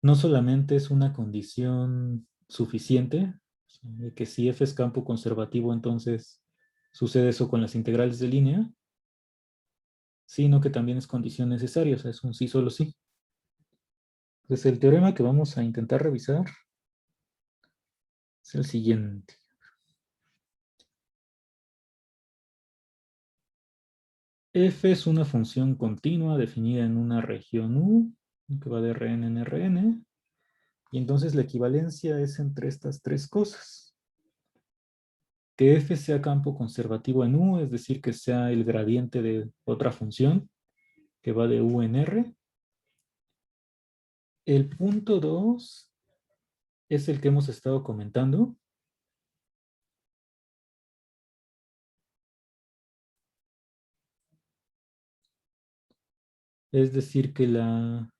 no solamente es una condición suficiente, de que si f es campo conservativo, entonces sucede eso con las integrales de línea, sino que también es condición necesaria, o sea, es un sí, solo sí. Entonces el teorema que vamos a intentar revisar es el siguiente. F es una función continua definida en una región U, que va de Rn en Rn, y entonces la equivalencia es entre estas tres cosas. Que f sea campo conservativo en U, es decir, que sea el gradiente de otra función que va de U en R. El punto 2 es el que hemos estado comentando. Es decir, que la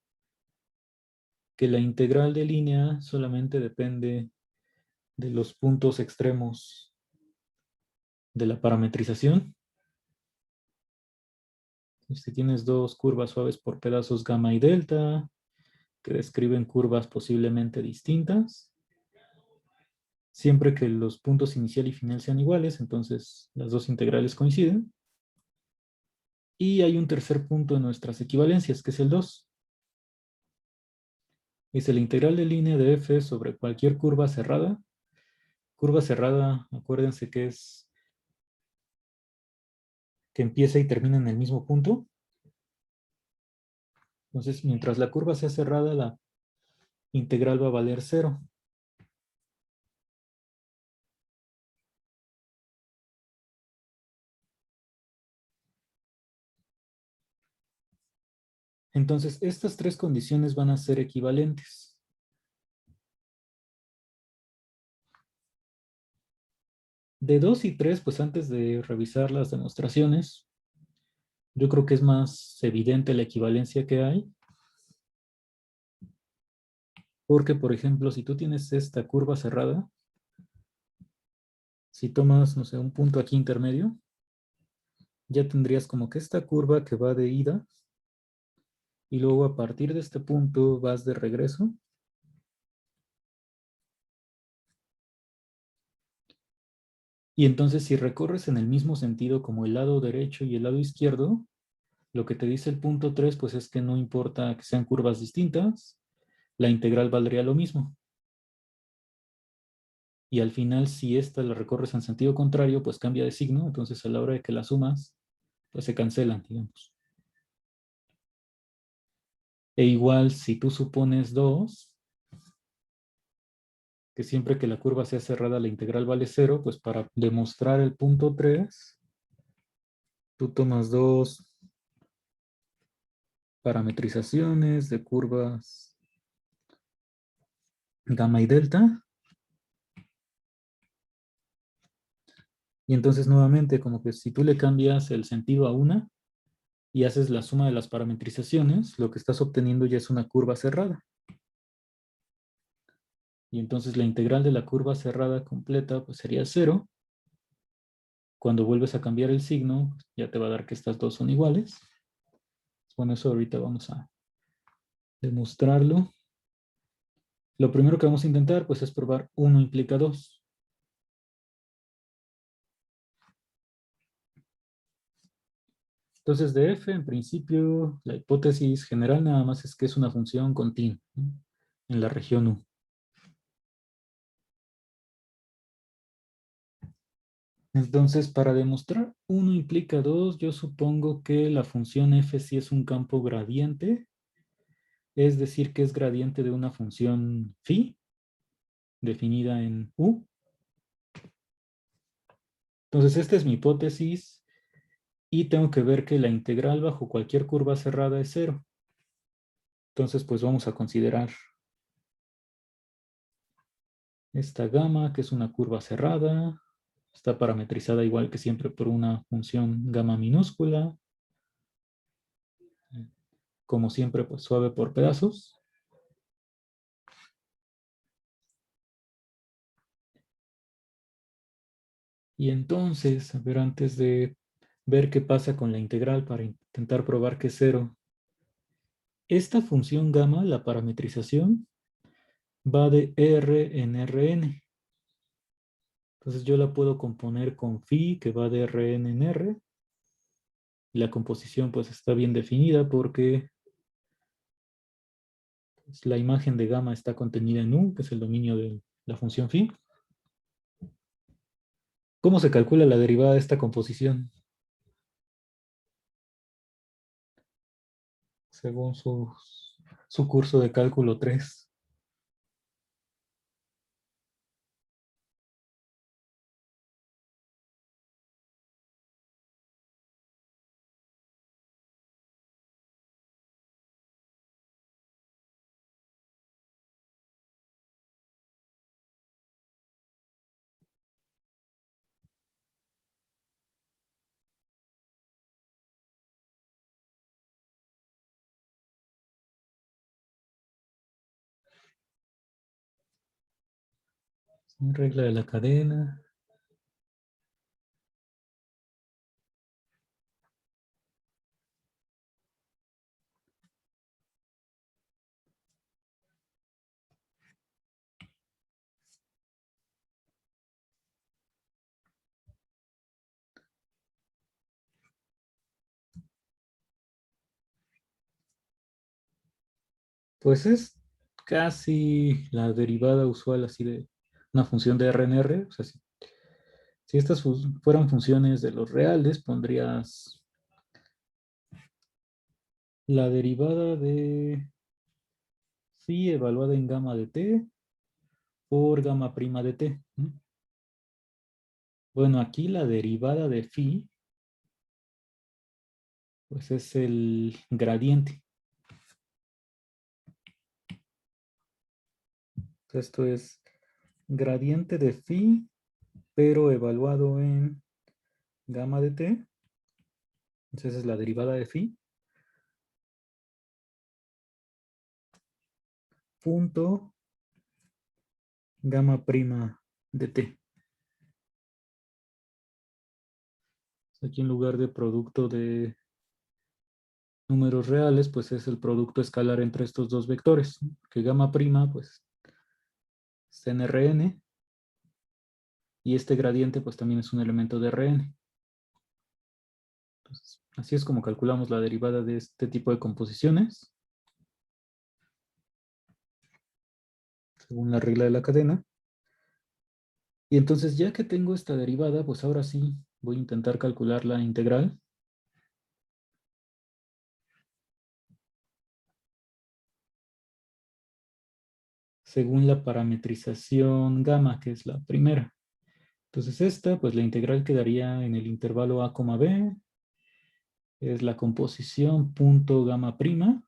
integral de línea solamente depende de los puntos extremos de la parametrización. Si tienes dos curvas suaves por pedazos gamma y delta, que describen curvas posiblemente distintas, siempre que los puntos inicial y final sean iguales, entonces las dos integrales coinciden. Y hay un tercer punto en nuestras equivalencias, que es el 2. Es el integral de línea de f sobre cualquier curva cerrada. Curva cerrada, acuérdense que es que empieza y termina en el mismo punto. Entonces, mientras la curva sea cerrada, la integral va a valer 0. Entonces, estas tres condiciones van a ser equivalentes. De 2 y 3, pues antes de revisar las demostraciones, yo creo que es más evidente la equivalencia que hay. Porque, por ejemplo, si tú tienes esta curva cerrada, si tomas, no sé, un punto aquí intermedio, ya tendrías como que esta curva que va de ida y luego a partir de este punto vas de regreso. Y entonces si recorres en el mismo sentido como el lado derecho y el lado izquierdo, lo que te dice el punto 3 pues es que no importa que sean curvas distintas, la integral valdría lo mismo. Y al final, si esta la recorres en sentido contrario, pues cambia de signo, entonces a la hora de que las sumas, pues se cancelan, digamos. E igual, si tú supones 2, que siempre que la curva sea cerrada la integral vale 0, pues para demostrar el punto 3, tú tomas dos parametrizaciones de curvas gamma y delta. Y entonces nuevamente, como que si tú le cambias el sentido a una y haces la suma de las parametrizaciones, lo que estás obteniendo ya es una curva cerrada. Y entonces la integral de la curva cerrada completa pues sería 0. Cuando vuelves a cambiar el signo, ya te va a dar que estas dos son iguales. Bueno, eso ahorita vamos a demostrarlo. Lo primero que vamos a intentar pues es probar 1 implica 2. Entonces de f, en principio, la hipótesis general nada más es que es una función continua, ¿no?, en la región U. Entonces, para demostrar 1 implica 2, yo supongo que la función f sí es un campo gradiente, es decir, que es gradiente de una función phi, definida en U. Entonces, esta es mi hipótesis y tengo que ver que la integral bajo cualquier curva cerrada es 0. Entonces, pues vamos a considerar esta gamma, que es una curva cerrada. Está parametrizada igual que siempre por una función gamma minúscula. Como siempre, pues suave por pedazos. Y entonces, a ver, antes de ver qué pasa con la integral para intentar probar que es 0, esta función gamma, la parametrización, va de R en Rn. Entonces yo la puedo componer con phi, que va de Rn en R. Y la composición pues está bien definida porque pues, la imagen de gamma está contenida en U, que es el dominio de la función phi. ¿Cómo se calcula la derivada de esta composición? Según su curso de cálculo 3. Regla de la cadena. Pues es casi la derivada usual así de una función de RNR. O sea, si estas fueran funciones de los reales, pondrías la derivada de phi evaluada en gamma de t por gamma prima de t, ¿no? Bueno, aquí la derivada de phi, pues es el gradiente. Esto es gradiente de phi, pero evaluado en gamma de t. Entonces esa es la derivada de phi. Punto gamma prima de t. Aquí en lugar de producto de números reales, pues es el producto escalar entre estos dos vectores, ¿no? Que gamma prima, pues, es nRn, y este gradiente, pues, también es un elemento de Rn. Entonces, así es como calculamos la derivada de este tipo de composiciones, según la regla de la cadena. Y entonces, ya que tengo esta derivada, pues ahora sí voy a intentar calcular la integral. Según la parametrización gamma, que es la primera. Entonces esta, pues la integral quedaría en el intervalo a, b, es la composición punto gamma prima.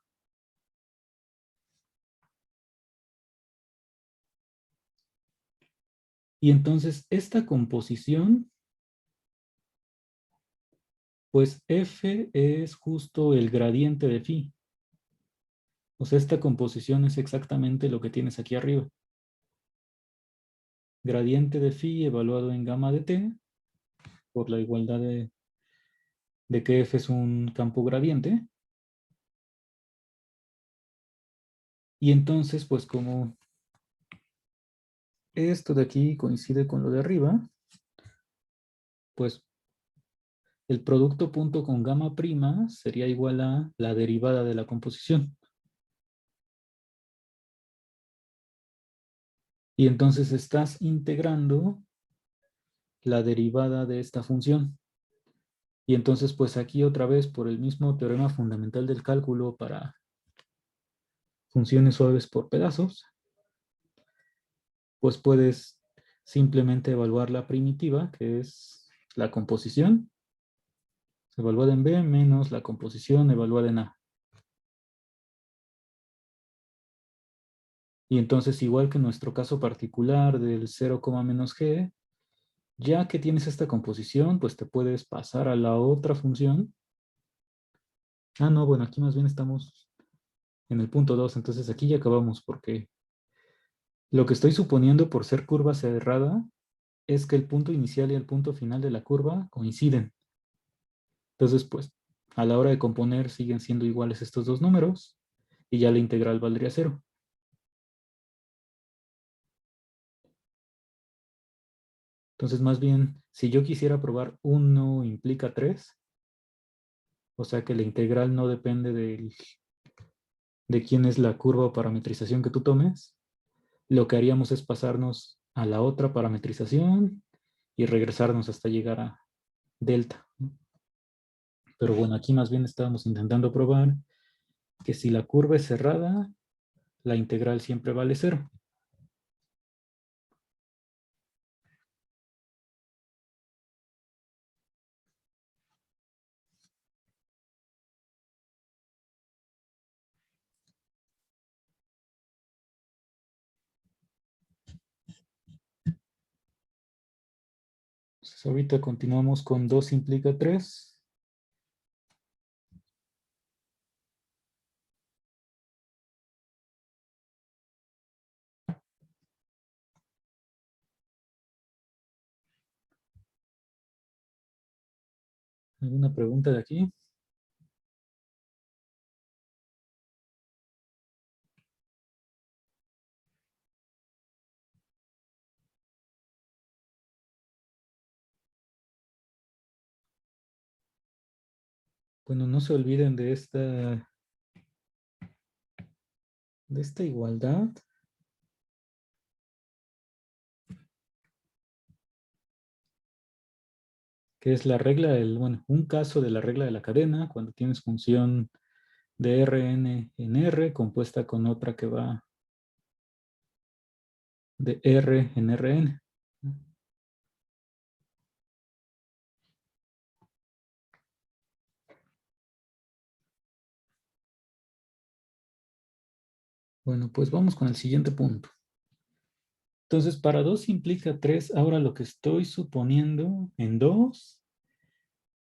Y entonces esta composición, pues f es justo el gradiente de phi. O sea, esta composición es exactamente lo que tienes aquí arriba. Gradiente de phi evaluado en gamma de t, por la igualdad de que f es un campo gradiente. Y entonces, pues como esto de aquí coincide con lo de arriba, pues el producto punto con gamma prima sería igual a la derivada de la composición. Y entonces estás integrando la derivada de esta función. Y entonces, pues aquí otra vez, por el mismo teorema fundamental del cálculo para funciones suaves por pedazos, pues puedes simplemente evaluar la primitiva, que es la composición, evaluada en B, menos la composición evaluada en A. Y entonces, igual que en nuestro caso particular del 0, menos g, ya que tienes esta composición, pues te puedes pasar a la otra función. Ah, no, bueno, aquí más bien estamos en el punto 2, entonces aquí ya acabamos porque lo que estoy suponiendo por ser curva cerrada es que el punto inicial y el punto final de la curva coinciden. Entonces, pues, a la hora de componer siguen siendo iguales estos dos números y ya la integral valdría 0. Entonces, más bien, si yo quisiera probar 1 implica 3, o sea que la integral no depende de quién es la curva o parametrización que tú tomes, lo que haríamos es pasarnos a la otra parametrización y regresarnos hasta llegar a delta, ¿no? Pero bueno, aquí más bien estábamos intentando probar que si la curva es cerrada, la integral siempre vale 0. Entonces ahorita continuamos con 2 implica 3. ¿Alguna pregunta de aquí? Bueno, no se olviden de esta de esta igualdad, que es la regla bueno, un caso de la regla de la cadena, cuando tienes función de Rn en R compuesta con otra que va de R en Rn. Bueno, pues vamos con el siguiente punto. Entonces, para 2 implica 3. Ahora lo que estoy suponiendo en 2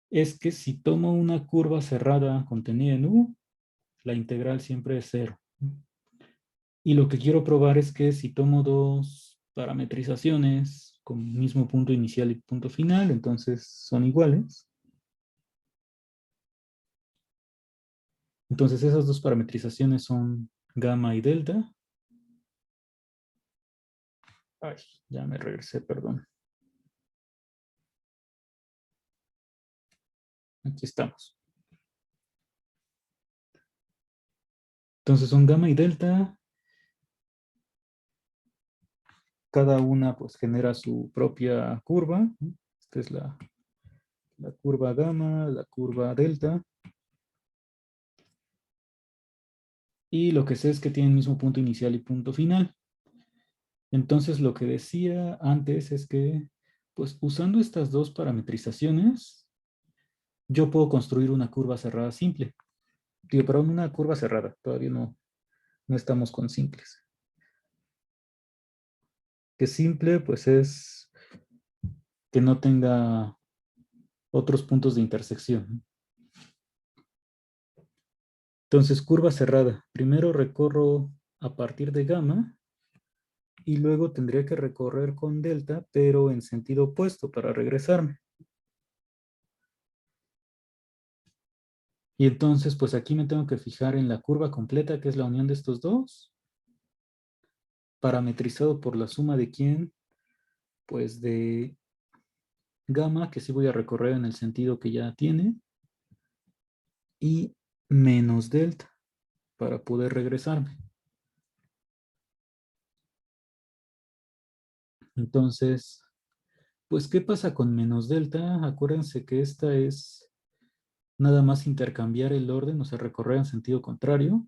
es que si tomo una curva cerrada contenida en U, la integral siempre es 0. Y lo que quiero probar es que si tomo 2 parametrizaciones con mismo punto inicial y punto final, entonces son iguales. Entonces esas dos parametrizaciones son gamma y delta. Ay, ya me regresé, perdón. Aquí estamos. Entonces son gamma y delta. Cada una pues genera su propia curva. Esta es la curva gamma, la curva delta. Y lo que sé es que tienen mismo punto inicial y punto final. Entonces lo que decía antes es que pues usando estas dos parametrizaciones, yo puedo construir una curva cerrada simple. Digo, pero una curva cerrada, todavía no estamos con simples. Que simple pues es que no tenga otros puntos de intersección. Entonces, curva cerrada. Primero recorro a partir de gamma y luego tendría que recorrer con delta, pero en sentido opuesto para regresarme. Y entonces, pues aquí me tengo que fijar en la curva completa, que es la unión de estos dos, parametrizado por la suma de quién, pues de gamma, que sí voy a recorrer en el sentido que ya tiene, y menos delta, para poder regresarme. Entonces, pues, ¿qué pasa con menos delta? Acuérdense que esta es nada más intercambiar el orden, o sea, recorrer en sentido contrario.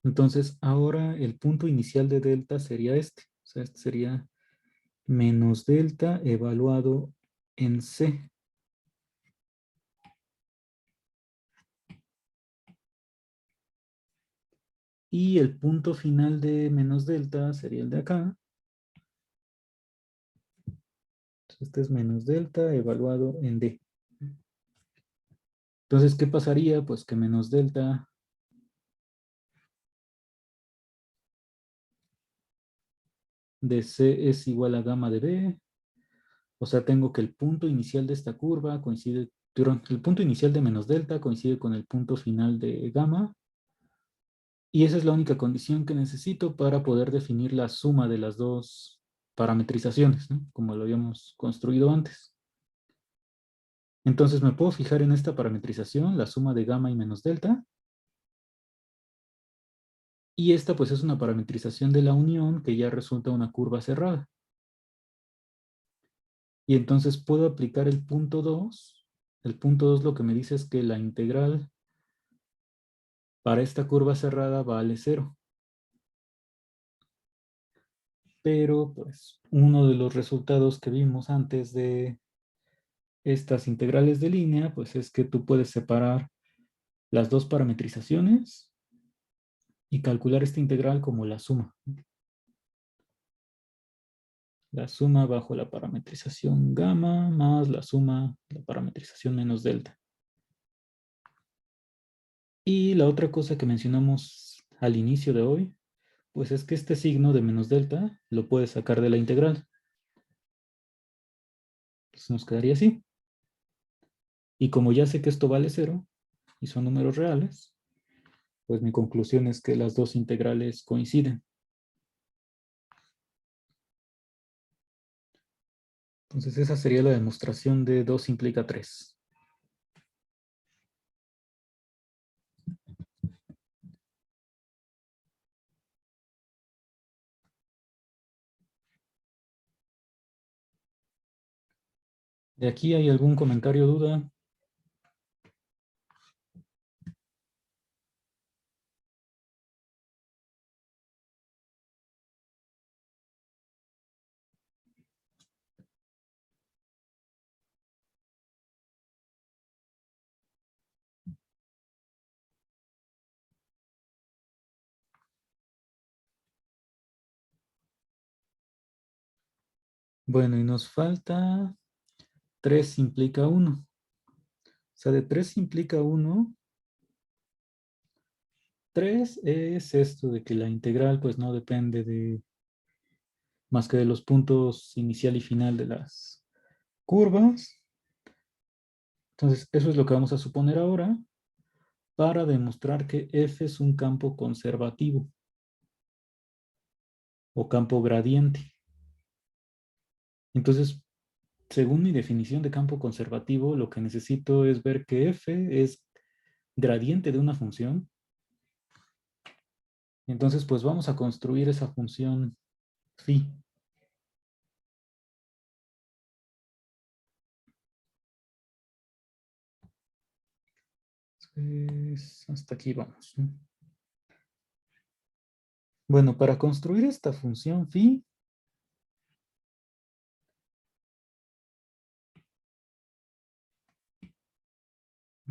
Entonces, ahora el punto inicial de delta sería este. O sea, este sería menos delta evaluado en C. Y el punto final de menos delta sería el de acá. Entonces, este es menos delta evaluado en D. Entonces, ¿qué pasaría? Pues que menos delta de C es igual a gamma de B. O sea, tengo que el punto inicial de esta curva coincide, el punto inicial de menos delta coincide con el punto final de gamma. Y esa es la única condición que necesito para poder definir la suma de las dos parametrizaciones, ¿no? Como lo habíamos construido antes. Entonces me puedo fijar en esta parametrización, la suma de gamma y menos delta. Y esta pues es una parametrización de la unión que ya resulta una curva cerrada. Y entonces puedo aplicar el punto 2. El punto 2 lo que me dice es que la integral para esta curva cerrada vale 0. Pero pues uno de los resultados que vimos antes de estas integrales de línea, pues es que tú puedes separar las dos parametrizaciones y calcular esta integral como la suma. La suma bajo la parametrización gamma más la suma de la parametrización menos delta. Y la otra cosa que mencionamos al inicio de hoy, pues es que este signo de menos delta lo puedes sacar de la integral. Entonces nos quedaría así. Y como ya sé que esto vale 0 y son números reales, pues mi conclusión es que las dos integrales coinciden. Entonces esa sería la demostración de 2 implica 3. ¿De aquí hay algún comentario o duda? Bueno, y nos falta 3 implica 1. O sea, de 3 implica 1. 3 es esto de que la integral pues no depende de más que de los puntos inicial y final de las curvas. Entonces, eso es lo que vamos a suponer ahora para demostrar que F es un campo conservativo o campo gradiente. Entonces, según mi definición de campo conservativo, lo que necesito es ver que F es gradiente de una función. Entonces, pues vamos a construir esa función phi. Pues, hasta aquí vamos, ¿no? Bueno, para construir esta función phi,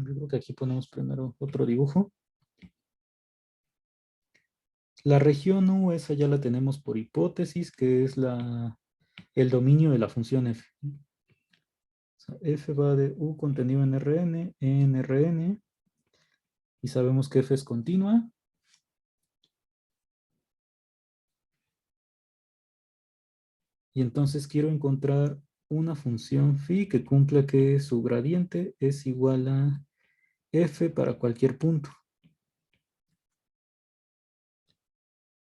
yo creo que aquí ponemos primero otro dibujo. La región U, esa ya la tenemos por hipótesis, que es el dominio de la función f. O sea, f va de U contenido en Rn, en Rn, y sabemos que f es continua. Y entonces quiero encontrar una función phi que cumpla que su gradiente es igual a f para cualquier punto.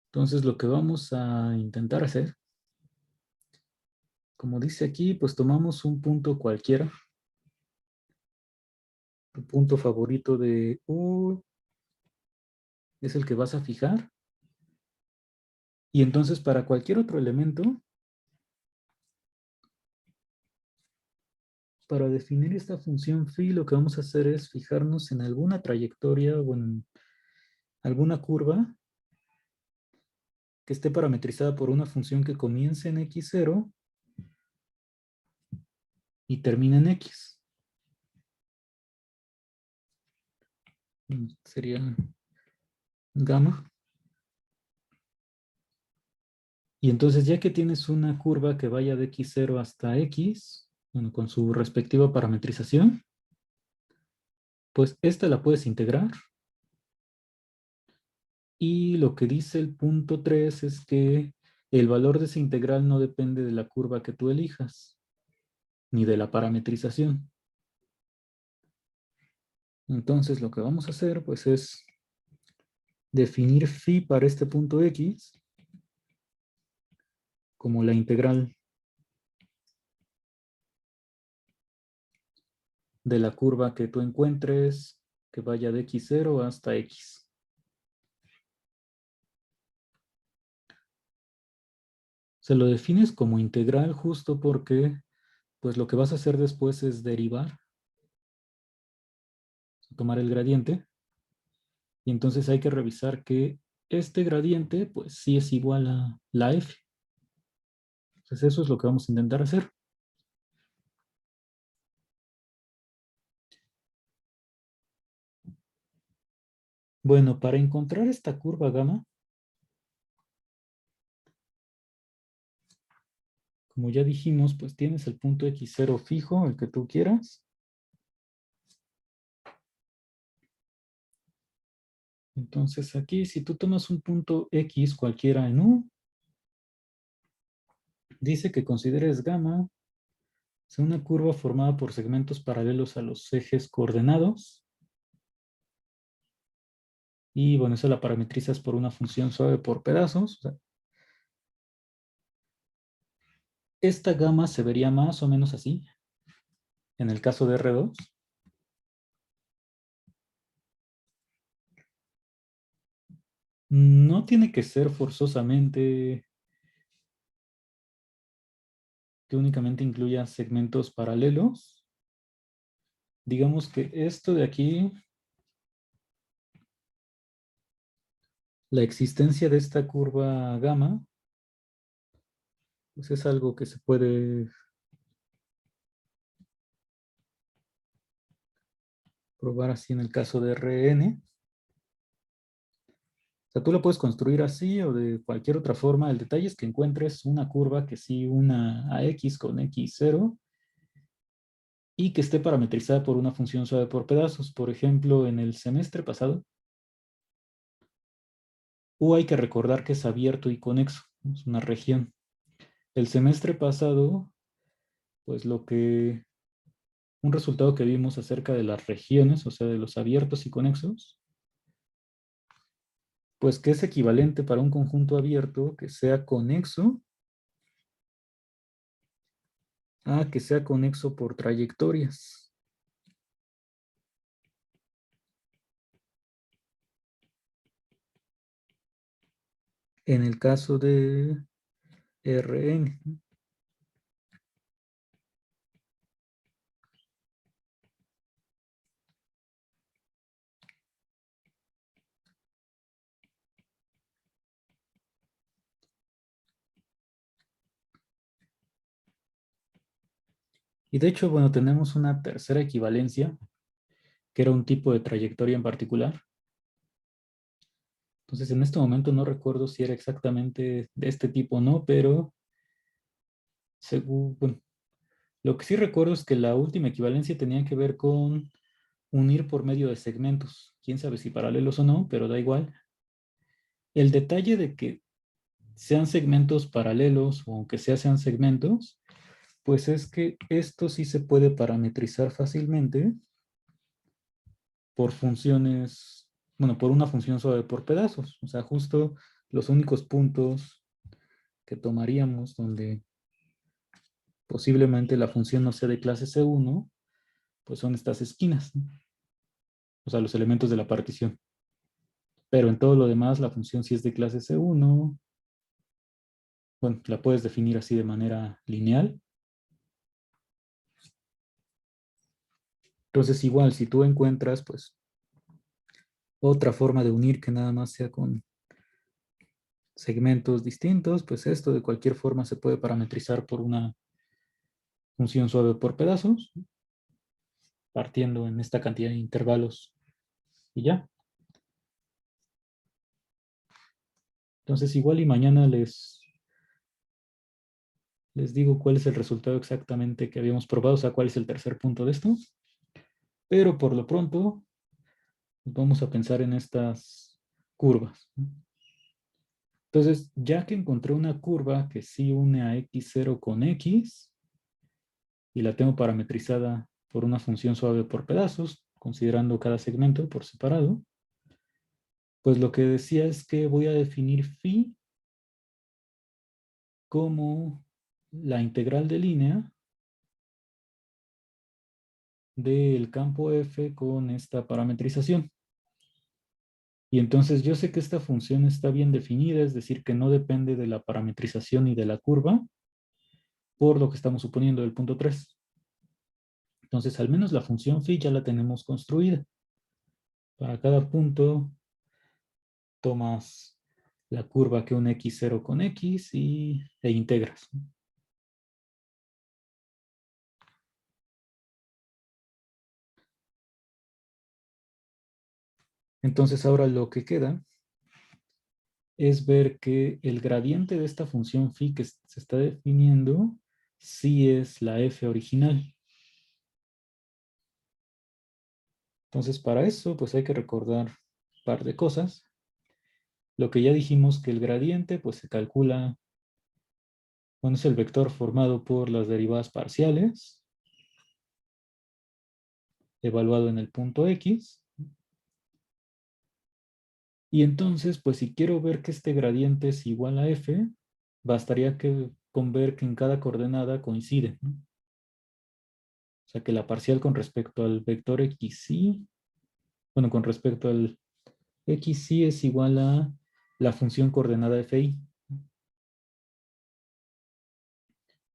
Entonces lo que vamos a intentar hacer, como dice aquí, pues tomamos un punto cualquiera. Tu punto favorito de U es el que vas a fijar. Y entonces para cualquier otro elemento, para definir esta función phi, lo que vamos a hacer es fijarnos en alguna trayectoria o en alguna curva que esté parametrizada por una función que comience en x0 y termine en x. Sería gamma. Y entonces ya que tienes una curva que vaya de x0 hasta x, bueno, con su respectiva parametrización, pues esta la puedes integrar. Y lo que dice el punto 3 es que el valor de esa integral no depende de la curva que tú elijas, ni de la parametrización. Entonces lo que vamos a hacer pues es definir phi para este punto x como la integral de la curva que tú encuentres que vaya de x0 hasta x. Se lo defines como integral justo porque pues lo que vas a hacer después es derivar, tomar el gradiente, y entonces hay que revisar que este gradiente pues sí es igual a la f. Entonces eso es lo que vamos a intentar hacer. Bueno, para encontrar esta curva gamma, como ya dijimos, pues tienes el punto x0 fijo, el que tú quieras. Entonces aquí, si tú tomas un punto x cualquiera en U, dice que consideres gamma sea una curva formada por segmentos paralelos a los ejes coordenados. Y bueno, eso la parametrizas por una función suave por pedazos. O sea, esta gamma se vería más o menos así, en el caso de R2. No tiene que ser forzosamente que únicamente incluya segmentos paralelos. Digamos que esto de aquí, la existencia de esta curva gamma, pues es algo que se puede probar así en el caso de Rn. O sea, tú lo puedes construir así o de cualquier otra forma. El detalle es que encuentres una curva que sí una a x con x0 y que esté parametrizada por una función suave por pedazos. Por ejemplo, en el semestre pasado, U hay que recordar que es abierto y conexo, ¿no? Es una región. El semestre pasado, pues un resultado que vimos acerca de las regiones, o sea, de los abiertos y conexos, pues que es equivalente para un conjunto abierto que sea conexo a que sea conexo por trayectorias. En el caso de Rn. Y de hecho, bueno, tenemos una tercera equivalencia, que era un tipo de trayectoria en particular. Entonces, en este momento no recuerdo si era exactamente de este tipo o no, pero según, bueno, lo que sí recuerdo es que la última equivalencia tenía que ver con unir por medio de segmentos. Quién sabe si paralelos o no, pero da igual. El detalle de que sean segmentos paralelos o aunque sean segmentos, pues es que esto sí se puede parametrizar fácilmente por funciones, bueno, por una función suave por pedazos. O sea, justo los únicos puntos que tomaríamos donde posiblemente la función no sea de clase C1, pues son estas esquinas, ¿no? O sea, los elementos de la partición. Pero en todo lo demás, la función sí es de clase C1. Bueno, la puedes definir así de manera lineal. Entonces, igual, si tú encuentras, pues, otra forma de unir que nada más sea con segmentos distintos, pues esto de cualquier forma se puede parametrizar por una función suave por pedazos, partiendo en esta cantidad de intervalos y ya. Entonces, igual y mañana les digo cuál es el resultado exactamente que habíamos probado, o sea, cuál es el tercer punto de esto. Pero por lo pronto, vamos a pensar en estas curvas. Entonces, ya que encontré una curva que sí une a x0 con x, y la tengo parametrizada por una función suave por pedazos, considerando cada segmento por separado, pues lo que decía es que voy a definir phi como la integral de línea del campo f con esta parametrización. Y entonces yo sé que esta función está bien definida, es decir, que no depende de la parametrización y de la curva, por lo que estamos suponiendo del punto 3. Entonces, al menos la función phi ya la tenemos construida. Para cada punto tomas la curva que une x0 con x e integras. Entonces ahora lo que queda es ver que el gradiente de esta función phi que se está definiendo sí es la f original. Entonces para eso pues hay que recordar un par de cosas. Lo que ya dijimos que el gradiente pues se calcula, bueno, es el vector formado por las derivadas parciales evaluado en el punto x. Y entonces, pues si quiero ver que este gradiente es igual a f, bastaría con ver que en cada coordenada coincide, ¿no? O sea, que la parcial con respecto al vector xy, bueno, con respecto al xy es igual a la función coordenada fi.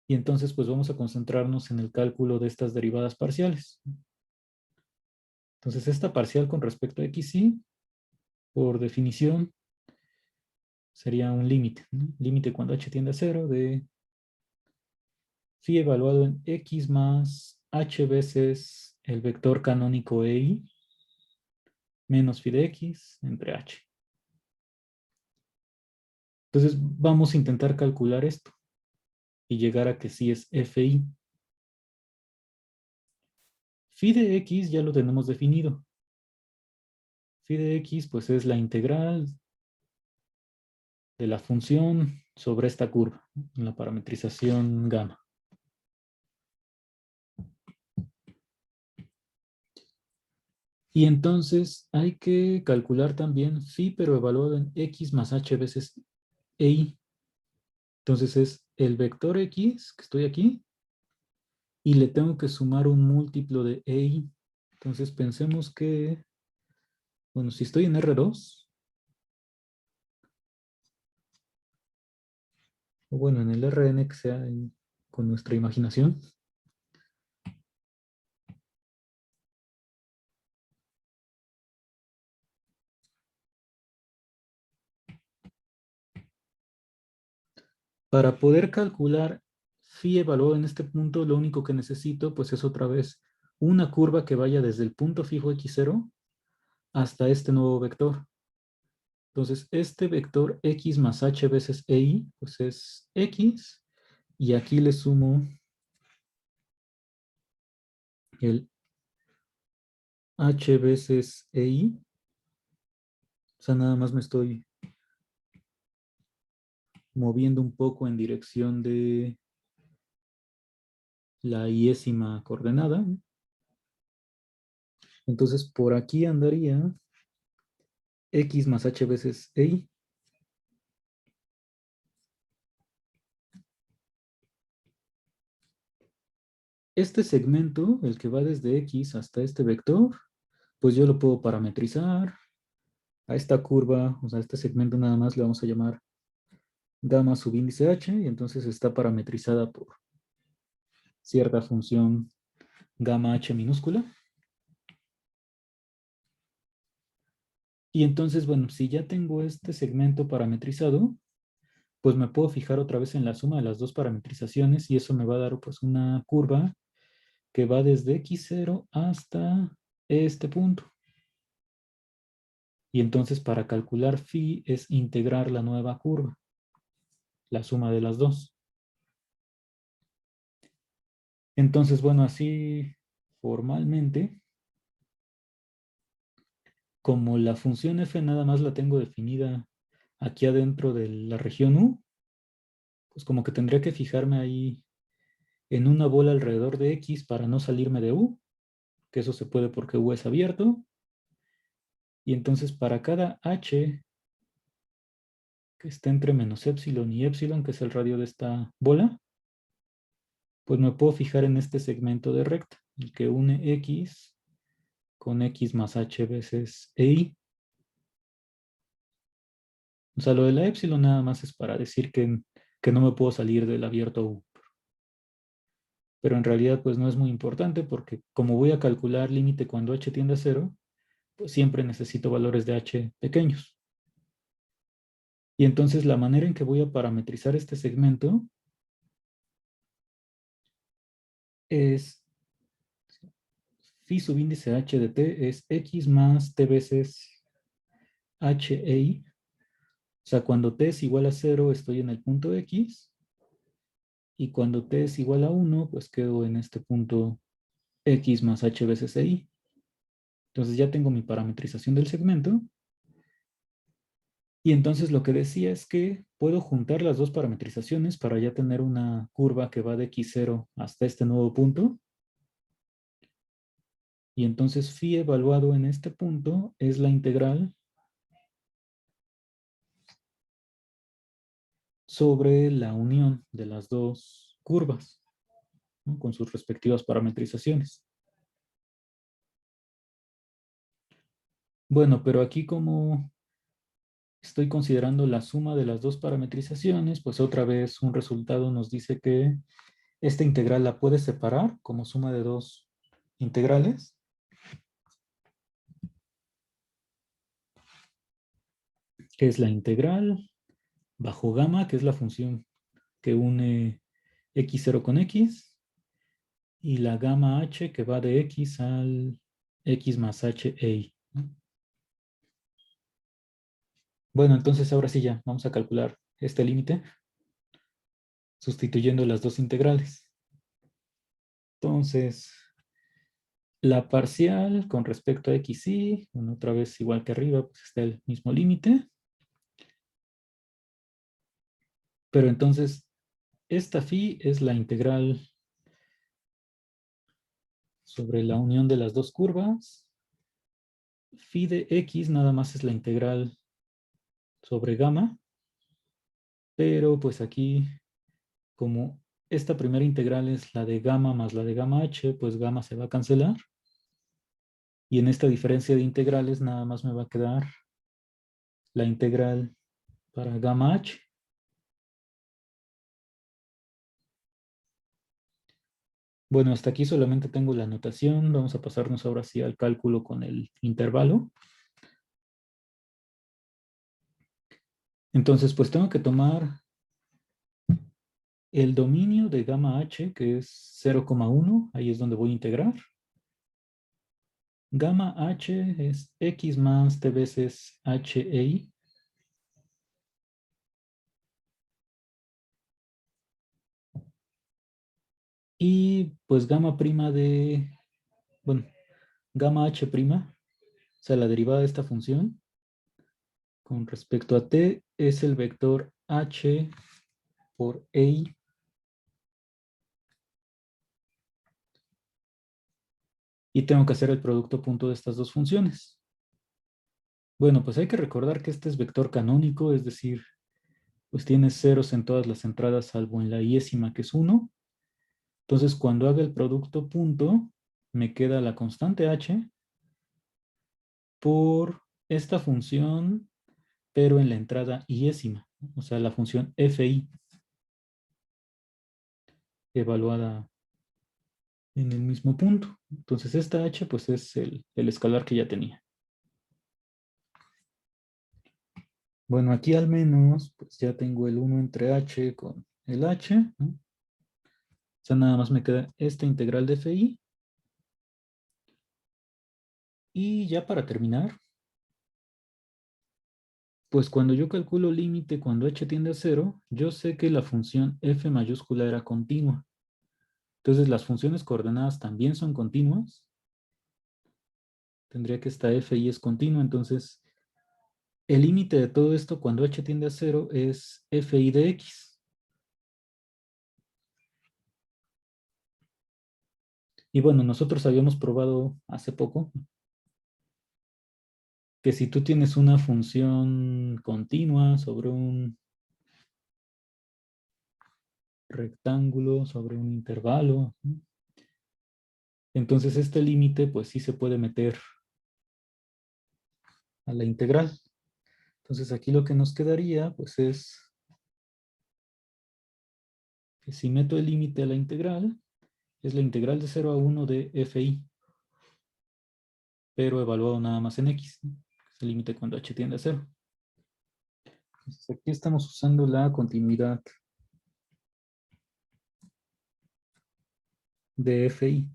Y entonces pues vamos a concentrarnos en el cálculo de estas derivadas parciales. Entonces esta parcial con respecto a x, y, por definición, sería un límite, ¿no? Límite cuando h tiende a 0 de phi evaluado en x más h veces el vector canónico EI menos phi de x entre h. Entonces vamos a intentar calcular esto y llegar a que sí es FI. Phi de x ya lo tenemos definido. Phi de x pues es la integral de la función sobre esta curva, ¿no? En la parametrización gamma. Y entonces hay que calcular también phi, pero evaluado en x más h veces EI. Entonces es el vector x, que estoy aquí, y le tengo que sumar un múltiplo de EI. Entonces pensemos que, bueno, si estoy en R2, o bueno, en el Rn que sea con nuestra imaginación, para poder calcular phi evaluado en este punto, lo único que necesito pues es otra vez una curva que vaya desde el punto fijo x0 hasta este nuevo vector. Entonces, este vector x más h veces EI, pues es x, y aquí le sumo el h veces EI, o sea, nada más me estoy moviendo un poco en dirección de la iésima coordenada. Entonces, por aquí andaría x más h veces EI. Este segmento, el que va desde x hasta este vector, pues yo lo puedo parametrizar. A esta curva, o sea, a este segmento nada más le vamos a llamar gamma subíndice h, y entonces está parametrizada por cierta función gamma h minúscula. Y entonces, bueno, si ya tengo este segmento parametrizado, pues me puedo fijar otra vez en la suma de las dos parametrizaciones y eso me va a dar pues una curva que va desde x0 hasta este punto. Y entonces para calcular phi es integrar la nueva curva, la suma de las dos. Entonces, bueno, así formalmente, como la función f nada más la tengo definida aquí adentro de la región U, pues como que tendría que fijarme ahí en una bola alrededor de X para no salirme de U, que eso se puede porque U es abierto. Y entonces para cada H que está entre menos epsilon y epsilon, que es el radio de esta bola, pues me puedo fijar en este segmento de recta, el que une X con X más H veces EI. O sea, lo de la epsilon nada más es para decir que no me puedo salir del abierto U. Pero en realidad pues no es muy importante porque como voy a calcular límite cuando h tiende a 0, pues siempre necesito valores de h pequeños. Y entonces la manera en que voy a parametrizar este segmento es phi subíndice h de t es x más t veces h e i. O sea, cuando t es igual a 0 estoy en el punto x y cuando t es igual a 1 pues quedo en este punto x más h veces e i. Entonces ya tengo mi parametrización del segmento. Y entonces lo que decía es que puedo juntar las dos parametrizaciones para ya tener una curva que va de x0 hasta este nuevo punto. Y entonces phi evaluado en este punto es la integral sobre la unión de las dos curvas, ¿no? Con sus respectivas parametrizaciones. Bueno, pero aquí como estoy considerando la suma de las dos parametrizaciones, pues otra vez un resultado nos dice que esta integral la puedes separar como suma de dos integrales. Que es la integral bajo gamma, que es la función que une x0 con x, y la gamma h que va de x al x más h e. Bueno, entonces ahora sí ya vamos a calcular este límite sustituyendo las dos integrales. Entonces, la parcial con respecto a x y, bueno, otra vez igual que arriba, pues está el mismo límite. Pero entonces, esta phi es la integral sobre la unión de las dos curvas. Phi de x nada más es la integral sobre gamma. Pero pues aquí, como esta primera integral es la de gamma más la de gamma h, pues gamma se va a cancelar. Y en esta diferencia de integrales nada más me va a quedar la integral para gamma h. Bueno, hasta aquí solamente tengo la notación. Vamos a pasarnos ahora sí al cálculo con el intervalo. Entonces, pues tengo que tomar el dominio de gamma h, que es 0,1. Ahí es donde voy a integrar. Gamma h es x más t veces h e i. Y pues gamma prima de, bueno, gamma h prima, o sea, la derivada de esta función, con respecto a t, es el vector h por e. Y tengo que hacer el producto punto de estas dos funciones. Bueno, pues hay que recordar que este es vector canónico, es decir, pues tiene ceros en todas las entradas salvo en la iésima, que es 1. Entonces, cuando haga el producto punto, me queda la constante h por esta función, pero en la entrada iésima, o sea, la función fi, evaluada en el mismo punto. Entonces, esta h, pues es el escalar que ya tenía. Bueno, aquí al menos, pues ya tengo el 1 entre h con el h, ¿no? O sea, nada más me queda esta integral de fi. Y ya para terminar, pues cuando yo calculo límite cuando h tiende a 0, yo sé que la función f mayúscula era continua. Entonces las funciones coordenadas también son continuas. Tendría que esta fi es continua, entonces el límite de todo esto cuando h tiende a 0 es fi de x. Y bueno, nosotros habíamos probado hace poco que si tú tienes una función continua sobre un rectángulo, sobre un intervalo, ¿no? Entonces este límite pues sí se puede meter a la integral. Entonces aquí lo que nos quedaría pues es que si meto el límite a la integral, es la integral de 0 a 1 de fi, pero evaluado nada más en x, ¿no? Es el límite cuando h tiende a 0. Entonces aquí estamos usando la continuidad de fi.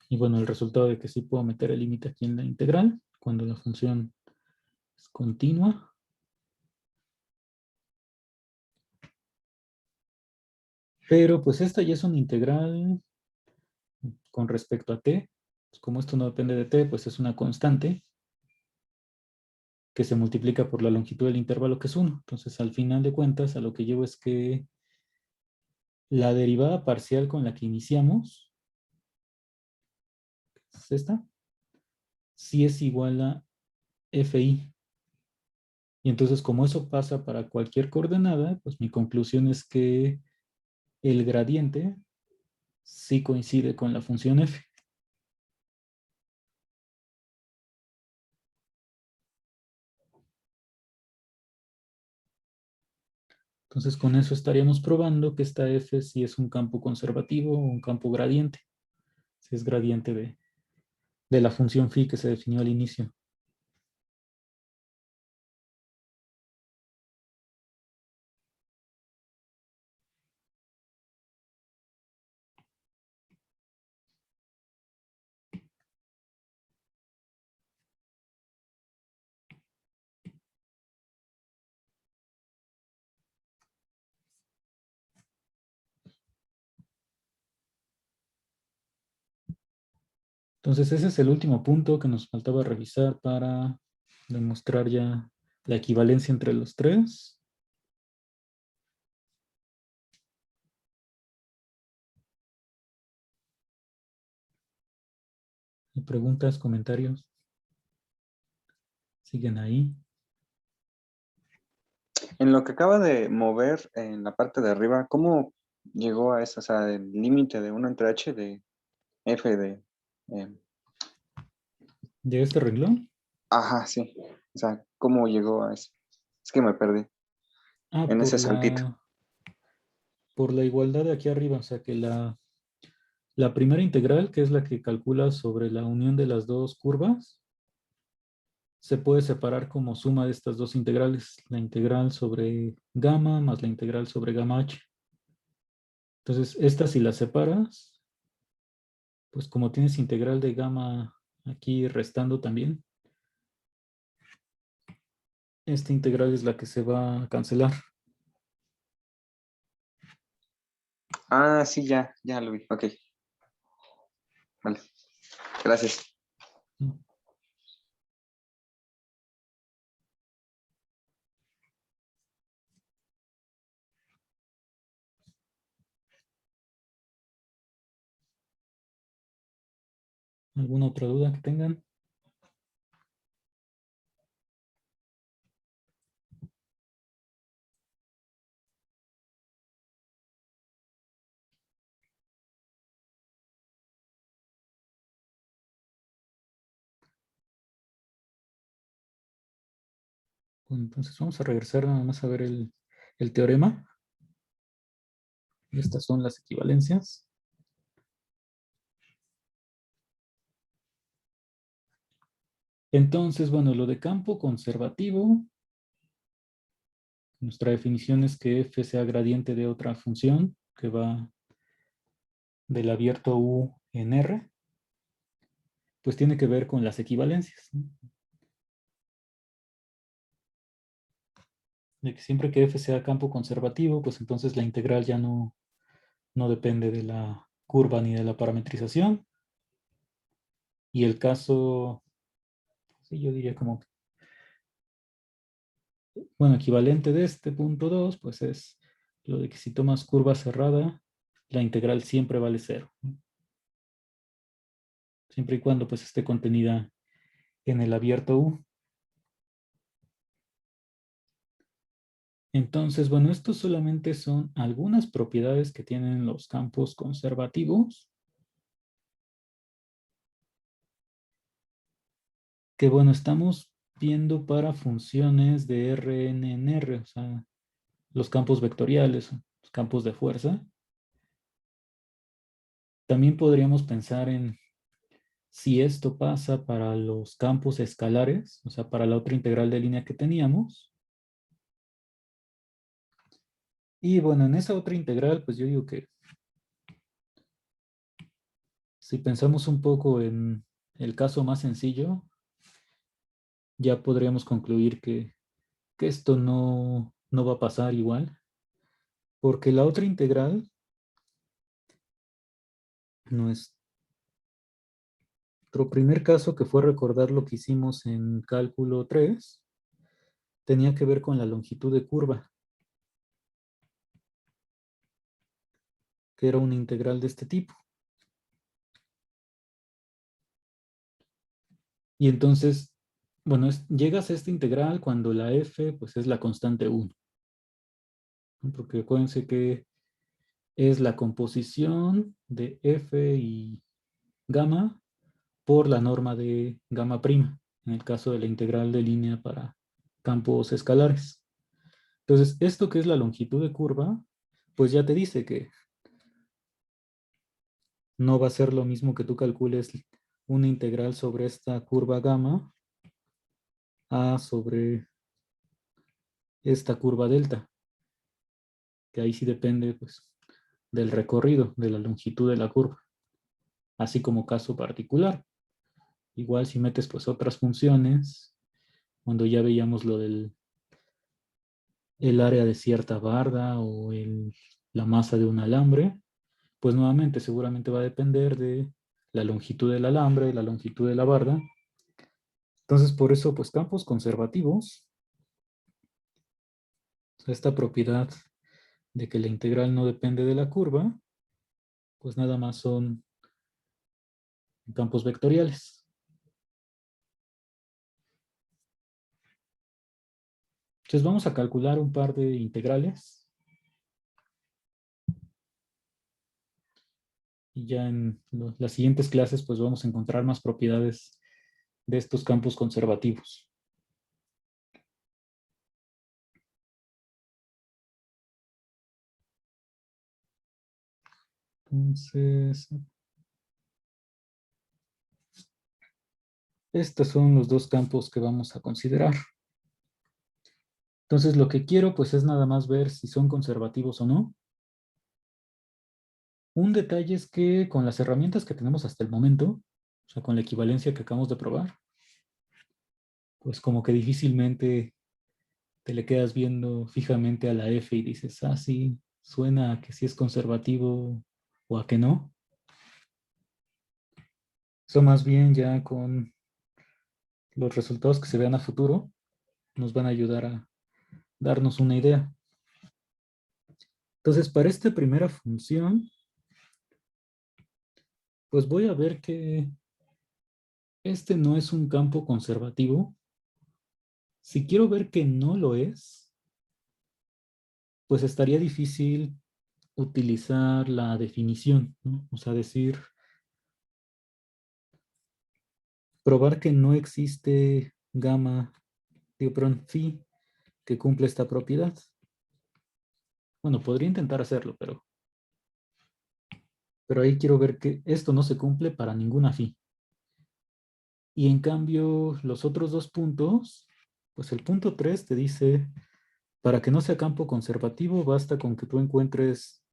Y bueno, el resultado de que sí puedo meter el límite aquí en la integral, cuando la función es continua. Pero pues esta ya es una integral con respecto a t. Pues como esto no depende de t, pues es una constante que se multiplica por la longitud del intervalo, que es 1. Entonces, al final de cuentas, a lo que llevo es que la derivada parcial con la que iniciamos, es esta, sí es igual a fi. Y entonces, como eso pasa para cualquier coordenada, pues mi conclusión es que el gradiente sí coincide con la función f. Entonces con eso estaríamos probando que esta f sí es un campo conservativo o un campo gradiente. Si es gradiente de la función phi que se definió al inicio. Entonces ese es el último punto que nos faltaba revisar para demostrar ya la equivalencia entre los tres. ¿Hay preguntas, comentarios? ¿Siguen ahí? En lo que acaba de mover en la parte de arriba, ¿cómo llegó a eso? O sea, el límite de 1 entre h de f de... eh, ¿De este renglón? ajá, sí. O sea, ¿cómo llegó a eso? Es que me perdí Ah, en ese saltito. por la igualdad de aquí arriba, o sea que la primera integral, que es la que calcula sobre la unión de las dos curvas, se puede separar como suma de estas dos integrales, la integral sobre gamma más la integral sobre gamma h. Entonces, esta si la separas, pues como tienes integral de gamma aquí restando también, esta integral es la que se va a cancelar. Ah, sí, ya lo vi. Ok, vale. Gracias. ¿Alguna otra duda que tengan? Bueno, entonces vamos a regresar nada más a ver el teorema. Estas son las equivalencias. Entonces, bueno, lo de campo conservativo, nuestra definición es que f sea gradiente de otra función que va del abierto U en R, pues tiene que ver con las equivalencias, ¿no? De que siempre que f sea campo conservativo, pues entonces la integral ya no depende de la curva ni de la parametrización. Y el caso, sí, yo diría como, bueno, equivalente de este punto 2, pues es lo de que si tomas curva cerrada, la integral siempre vale cero, ¿no? Siempre y cuando pues esté contenida en el abierto U. Entonces, bueno, estos solamente son algunas propiedades que tienen los campos conservativos, que bueno, estamos viendo para funciones de Rn en R, o sea, los campos vectoriales, los campos de fuerza. También podríamos pensar en si esto pasa para los campos escalares, o sea, para la otra integral de línea que teníamos. Y bueno, en esa otra integral, pues yo digo que si pensamos un poco en el caso más sencillo, ya podríamos concluir que esto no va a pasar igual, porque la otra integral, nuestro primer caso, que fue recordar lo que hicimos en cálculo 3, tenía que ver con la longitud de curva, que era una integral de este tipo. Y entonces, bueno, llegas a esta integral cuando la f pues es la constante 1, ¿no? Porque acuérdense que es la composición de f y gamma por la norma de gamma prima, en el caso de la integral de línea para campos escalares. Entonces, esto que es la longitud de curva, pues ya te dice que no va a ser lo mismo que tú calcules una integral sobre esta curva gamma a sobre esta curva delta, que ahí sí depende pues del recorrido, de la longitud de la curva, así como caso particular. Igual si metes pues otras funciones, cuando ya veíamos lo del el área de cierta barda o la masa de un alambre, pues nuevamente seguramente va a depender de la longitud del alambre, la longitud de la barda. Entonces por eso pues campos conservativos, esta propiedad de que la integral no depende de la curva, pues nada más son campos vectoriales. Entonces vamos a calcular un par de integrales. Y ya en las siguientes clases pues vamos a encontrar más propiedades de estos campos conservativos. Entonces, estos son los dos campos que vamos a considerar. Entonces lo que quiero pues es nada más ver si son conservativos o no. Un detalle es que con las herramientas que tenemos hasta el momento, o sea, con la equivalencia que acabamos de probar, pues como que difícilmente te le quedas viendo fijamente a la F y dices, ah, sí, suena a que sí es conservativo o a que no. Eso más bien ya con los resultados que se vean a futuro nos van a ayudar a darnos una idea. Entonces, para esta primera función, pues voy a ver que este no es un campo conservativo. Si quiero ver que no lo es, pues estaría difícil utilizar la definición, ¿no? O sea, decir, probar que no existe gamma, digo, perdón, phi que cumple esta propiedad. Bueno, podría intentar hacerlo, pero ahí quiero ver que esto no se cumple para ninguna phi. Y en cambio, los otros dos puntos, pues el punto 3 te dice, para que no sea campo conservativo, basta con que tú encuentres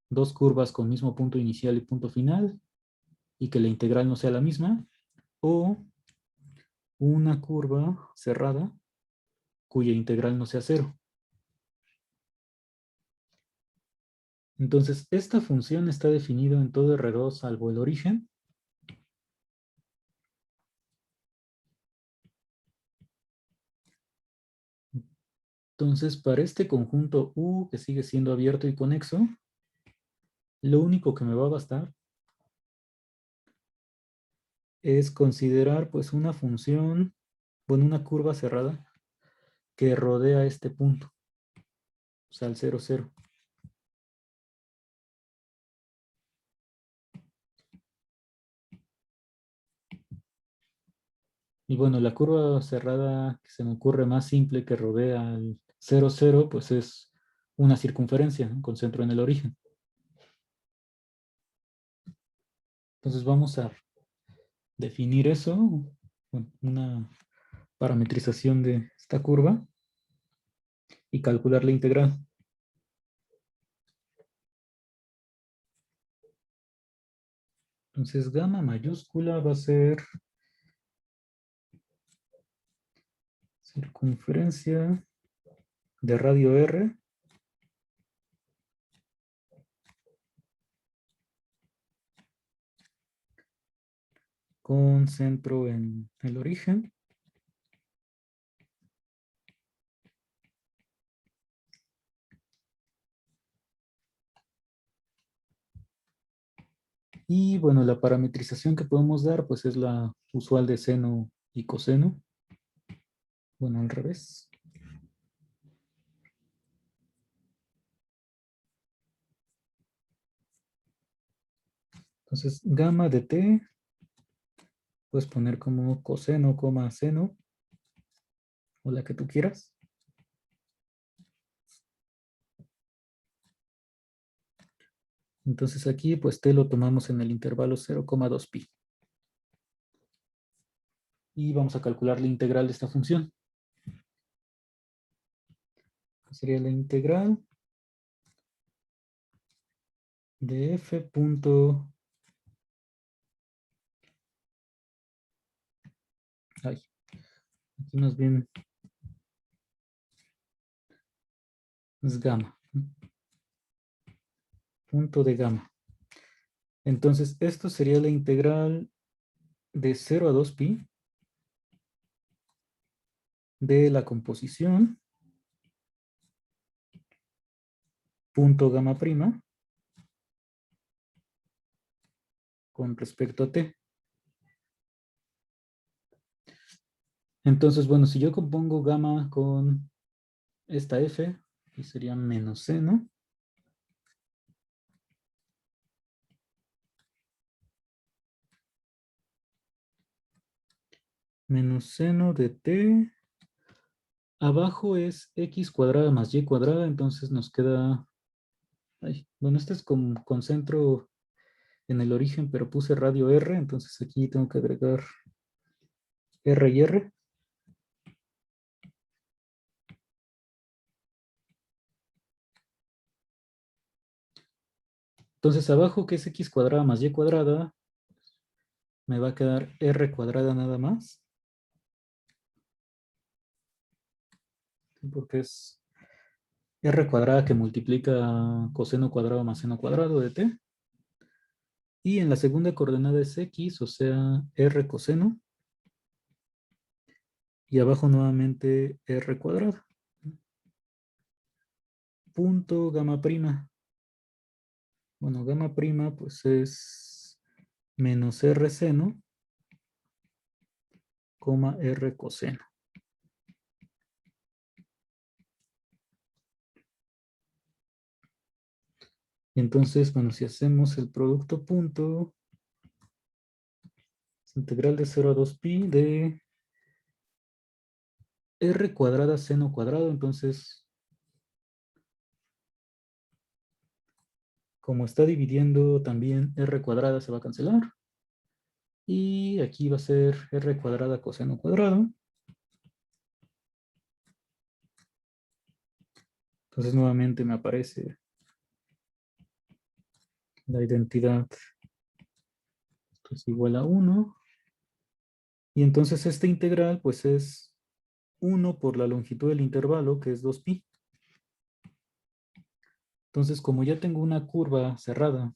dos curvas con mismo punto inicial y punto final, y que la integral no sea la misma, o una curva cerrada cuya integral no sea cero. Entonces, esta función está definida en todo R2 salvo el origen. Entonces, para este conjunto U, que sigue siendo abierto y conexo, lo único que me va a bastar es considerar pues una función, bueno, una curva cerrada que rodea este punto, o sea, el 0, 0. Y bueno, la curva cerrada que se me ocurre más simple que rodea al 0, 0, pues es una circunferencia, ¿no? Con centro en el origen. Entonces vamos a definir eso, bueno, una parametrización de esta curva y calcular la integral. Entonces gamma mayúscula va a ser circunferencia de radio R con centro en el origen. Y bueno, la parametrización que podemos dar pues es la usual de seno y coseno. Bueno, al revés. Entonces, gamma de t, puedes poner como coseno, coma seno, o la que tú quieras. Entonces aquí pues t lo tomamos en el intervalo 0,2 pi. Y vamos a calcular la integral de esta función. Sería la integral de f punto... Ay, aquí más bien es gamma. Punto de gamma. Entonces esto sería la integral de 0 a 2 pi de la composición punto gamma prima con respecto a t. Entonces, bueno, si yo compongo gamma con esta f, que sería menos seno, menos seno de t, abajo es x cuadrada más y cuadrada, entonces nos queda, ay, bueno, este es con centro en el origen, pero puse radio r, entonces aquí tengo que agregar r y r. Entonces abajo, que es x cuadrada más y cuadrada, me va a quedar r cuadrada nada más. Porque es r cuadrada que multiplica coseno cuadrado más seno cuadrado de t. Y en la segunda coordenada es x, o sea, r coseno. Y abajo nuevamente r cuadrado. Punto gamma prima. Bueno, gamma prima pues es menos r seno, coma r coseno. Y entonces, bueno, si hacemos el producto punto, es integral de 0 a 2 pi de r cuadrada seno cuadrado, entonces, como está dividiendo también r cuadrada, se va a cancelar. Y aquí va a ser r cuadrada coseno cuadrado. Entonces nuevamente me aparece la identidad que es igual a 1. Y entonces esta integral pues es 1 por la longitud del intervalo, que es 2pi. Entonces, como ya tengo una curva cerrada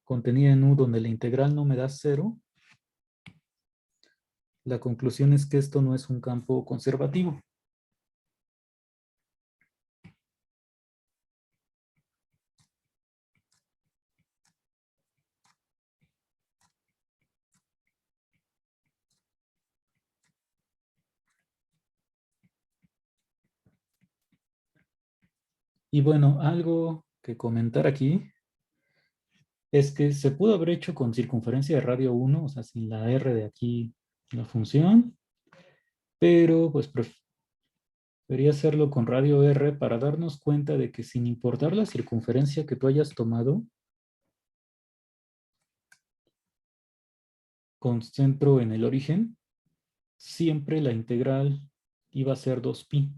contenida en u donde la integral no me da 0, la conclusión es que esto no es un campo conservativo. Y bueno, algo que comentar aquí es que se pudo haber hecho con circunferencia de radio 1, o sea, sin la r de aquí, la función, pero pues preferí hacerlo con radio r para darnos cuenta de que sin importar la circunferencia que tú hayas tomado, con centro en el origen, siempre la integral iba a ser 2pi.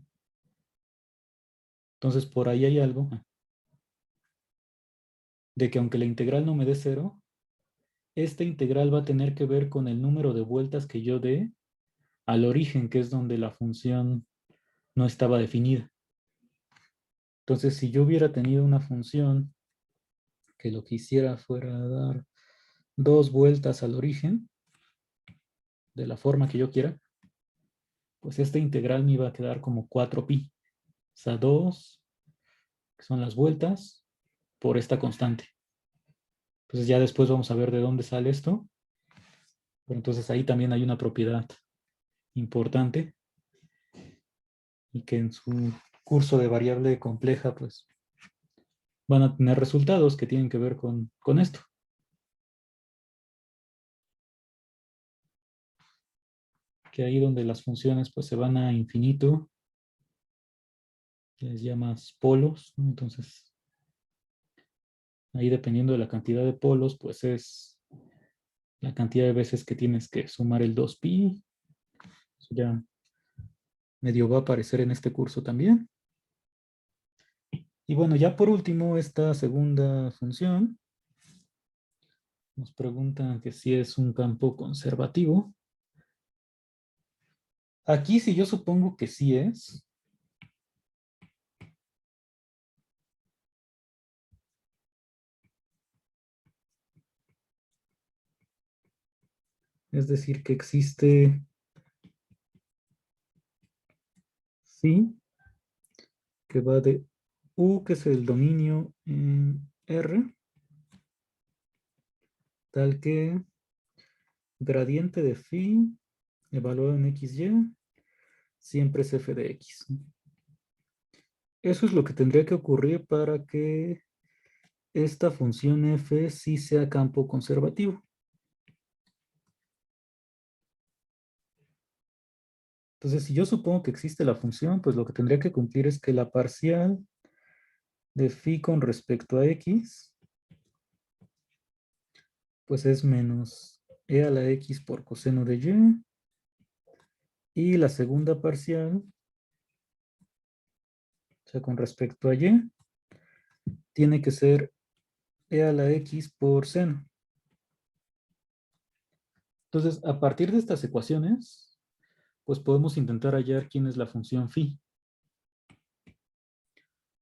Entonces, por ahí hay algo de que aunque la integral no me dé 0, esta integral va a tener que ver con el número de vueltas que yo dé al origen, que es donde la función no estaba definida. Entonces, si yo hubiera tenido una función que lo que hiciera fuera dar 2 vueltas al origen, de la forma que yo quiera, pues esta integral me iba a quedar como 4pi. O sea, 2, que son las vueltas, por esta constante. Entonces ya después vamos a ver de dónde sale esto. Pero entonces ahí también hay una propiedad importante y que en su curso de variable compleja pues van a tener resultados que tienen que ver con esto. Que ahí donde las funciones pues se van a infinito, les llamas polos, ¿no? Entonces Ahí dependiendo de la cantidad de polos, pues es la cantidad de veces que tienes que sumar el 2pi. Eso ya medio va a aparecer en este curso también. Y bueno, ya por último, esta segunda función nos preguntan que si es un campo conservativo. Aquí si yo supongo que sí es, es decir, que existe phi, que va de U, que es el dominio en R, tal que gradiente de phi evaluado en XY siempre es f de x. Eso es lo que tendría que ocurrir para que esta función f sí sea campo conservativo. Entonces, si yo supongo que existe la función, pues lo que tendría que cumplir es que la parcial de phi con respecto a x, pues es menos e a la x por coseno de y. Y la segunda parcial, o sea, con respecto a y, tiene que ser e a la x por seno. Entonces, a partir de estas ecuaciones, pues podemos intentar hallar quién es la función phi.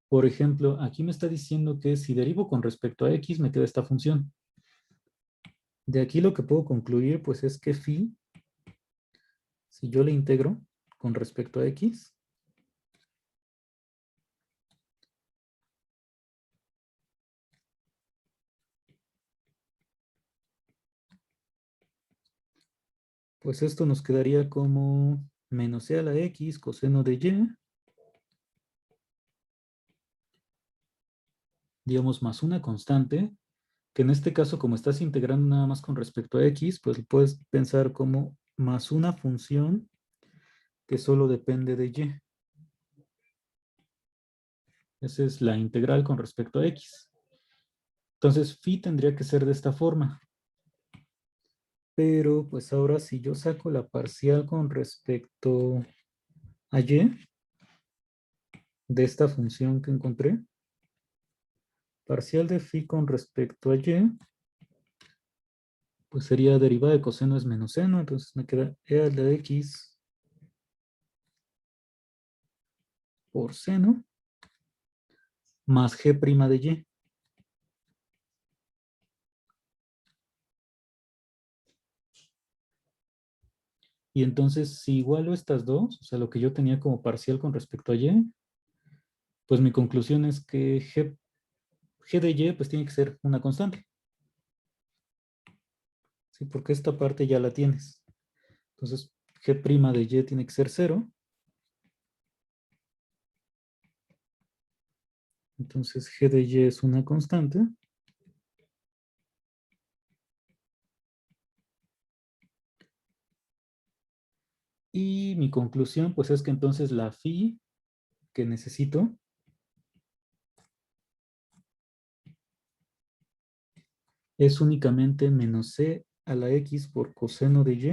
Por ejemplo, aquí me está diciendo que si derivo con respecto a x, me queda esta función. De aquí lo que puedo concluir, pues es que phi, si yo le integro con respecto a x, pues esto nos quedaría como menos e a la x coseno de y, digamos, más una constante, que en este caso, como estás integrando nada más con respecto a x, pues puedes pensar como más una función que solo depende de y. Esa es la integral con respecto a x. Entonces, phi tendría que ser de esta forma. Pero, pues ahora si yo saco la parcial con respecto a y, de esta función que encontré, parcial de phi con respecto a y, pues sería derivada de coseno es menos seno, entonces me queda e a la x por seno más g' de y. Y entonces, si igualo estas dos, o sea, lo que yo tenía como parcial con respecto a y, pues mi conclusión es que g de y pues tiene que ser una constante. ¿Sí? Porque esta parte ya la tienes. Entonces, g' de y tiene que ser 0. Entonces, g de y es una constante. Y mi conclusión, pues es que entonces la phi que necesito es únicamente menos c a la x por coseno de y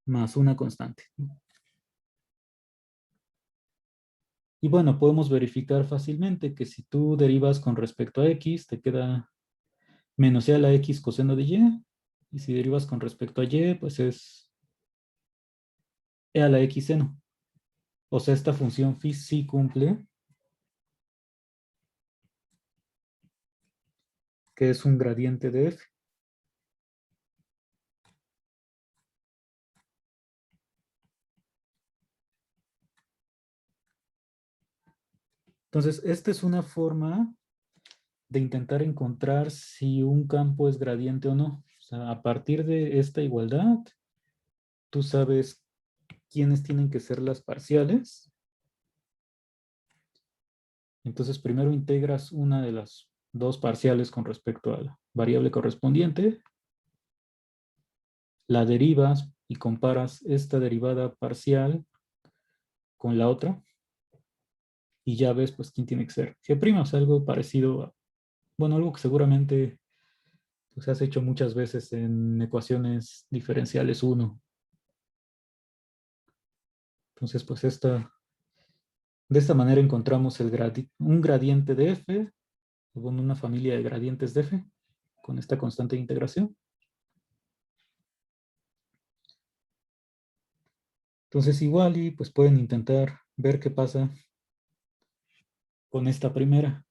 más una constante. Y bueno, podemos verificar fácilmente que si tú derivas con respecto a x, te queda menos c a la x coseno de y. Y si derivas con respecto a y, pues es e a la x seno. O sea, esta función phi sí cumple, que es un gradiente de f. Entonces, esta es una forma de intentar encontrar si un campo es gradiente o no. O sea, a partir de esta igualdad, tú sabes quiénes tienen que ser las parciales. Entonces, primero integras una de las dos parciales con respecto a la variable correspondiente, la derivas y comparas esta derivada parcial con la otra. y ya ves pues quién tiene que ser G', o sea, algo parecido a, bueno, algo que seguramente pues, has hecho muchas veces en ecuaciones diferenciales uno. Entonces, pues de esta manera encontramos un gradiente de f, o bueno, una familia de gradientes de f, con esta constante de integración. Entonces, igual y pues pueden intentar ver qué pasa con esta primera.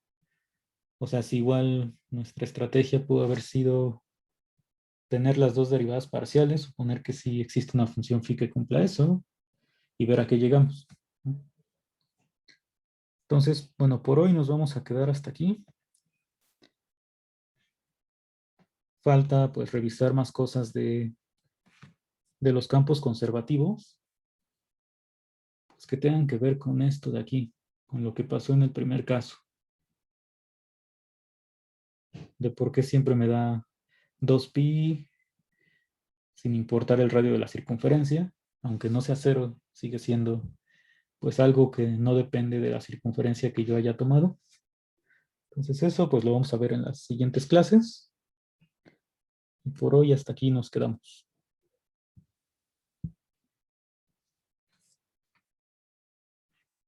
O sea, si igual nuestra estrategia pudo haber sido tener las dos derivadas parciales, suponer que sí existe una función phi que cumpla eso, y ver a qué llegamos. Entonces, bueno, por hoy nos vamos a quedar hasta aquí. Falta pues revisar más cosas de los campos conservativos, pues, que tengan que ver con esto de aquí, con lo que pasó en el primer caso, de por qué siempre me da 2pi sin importar el radio de la circunferencia, aunque no sea cero, sigue siendo pues algo que no depende de la circunferencia que yo haya tomado. Entonces eso pues lo vamos a ver en las siguientes clases. Y por hoy hasta aquí nos quedamos.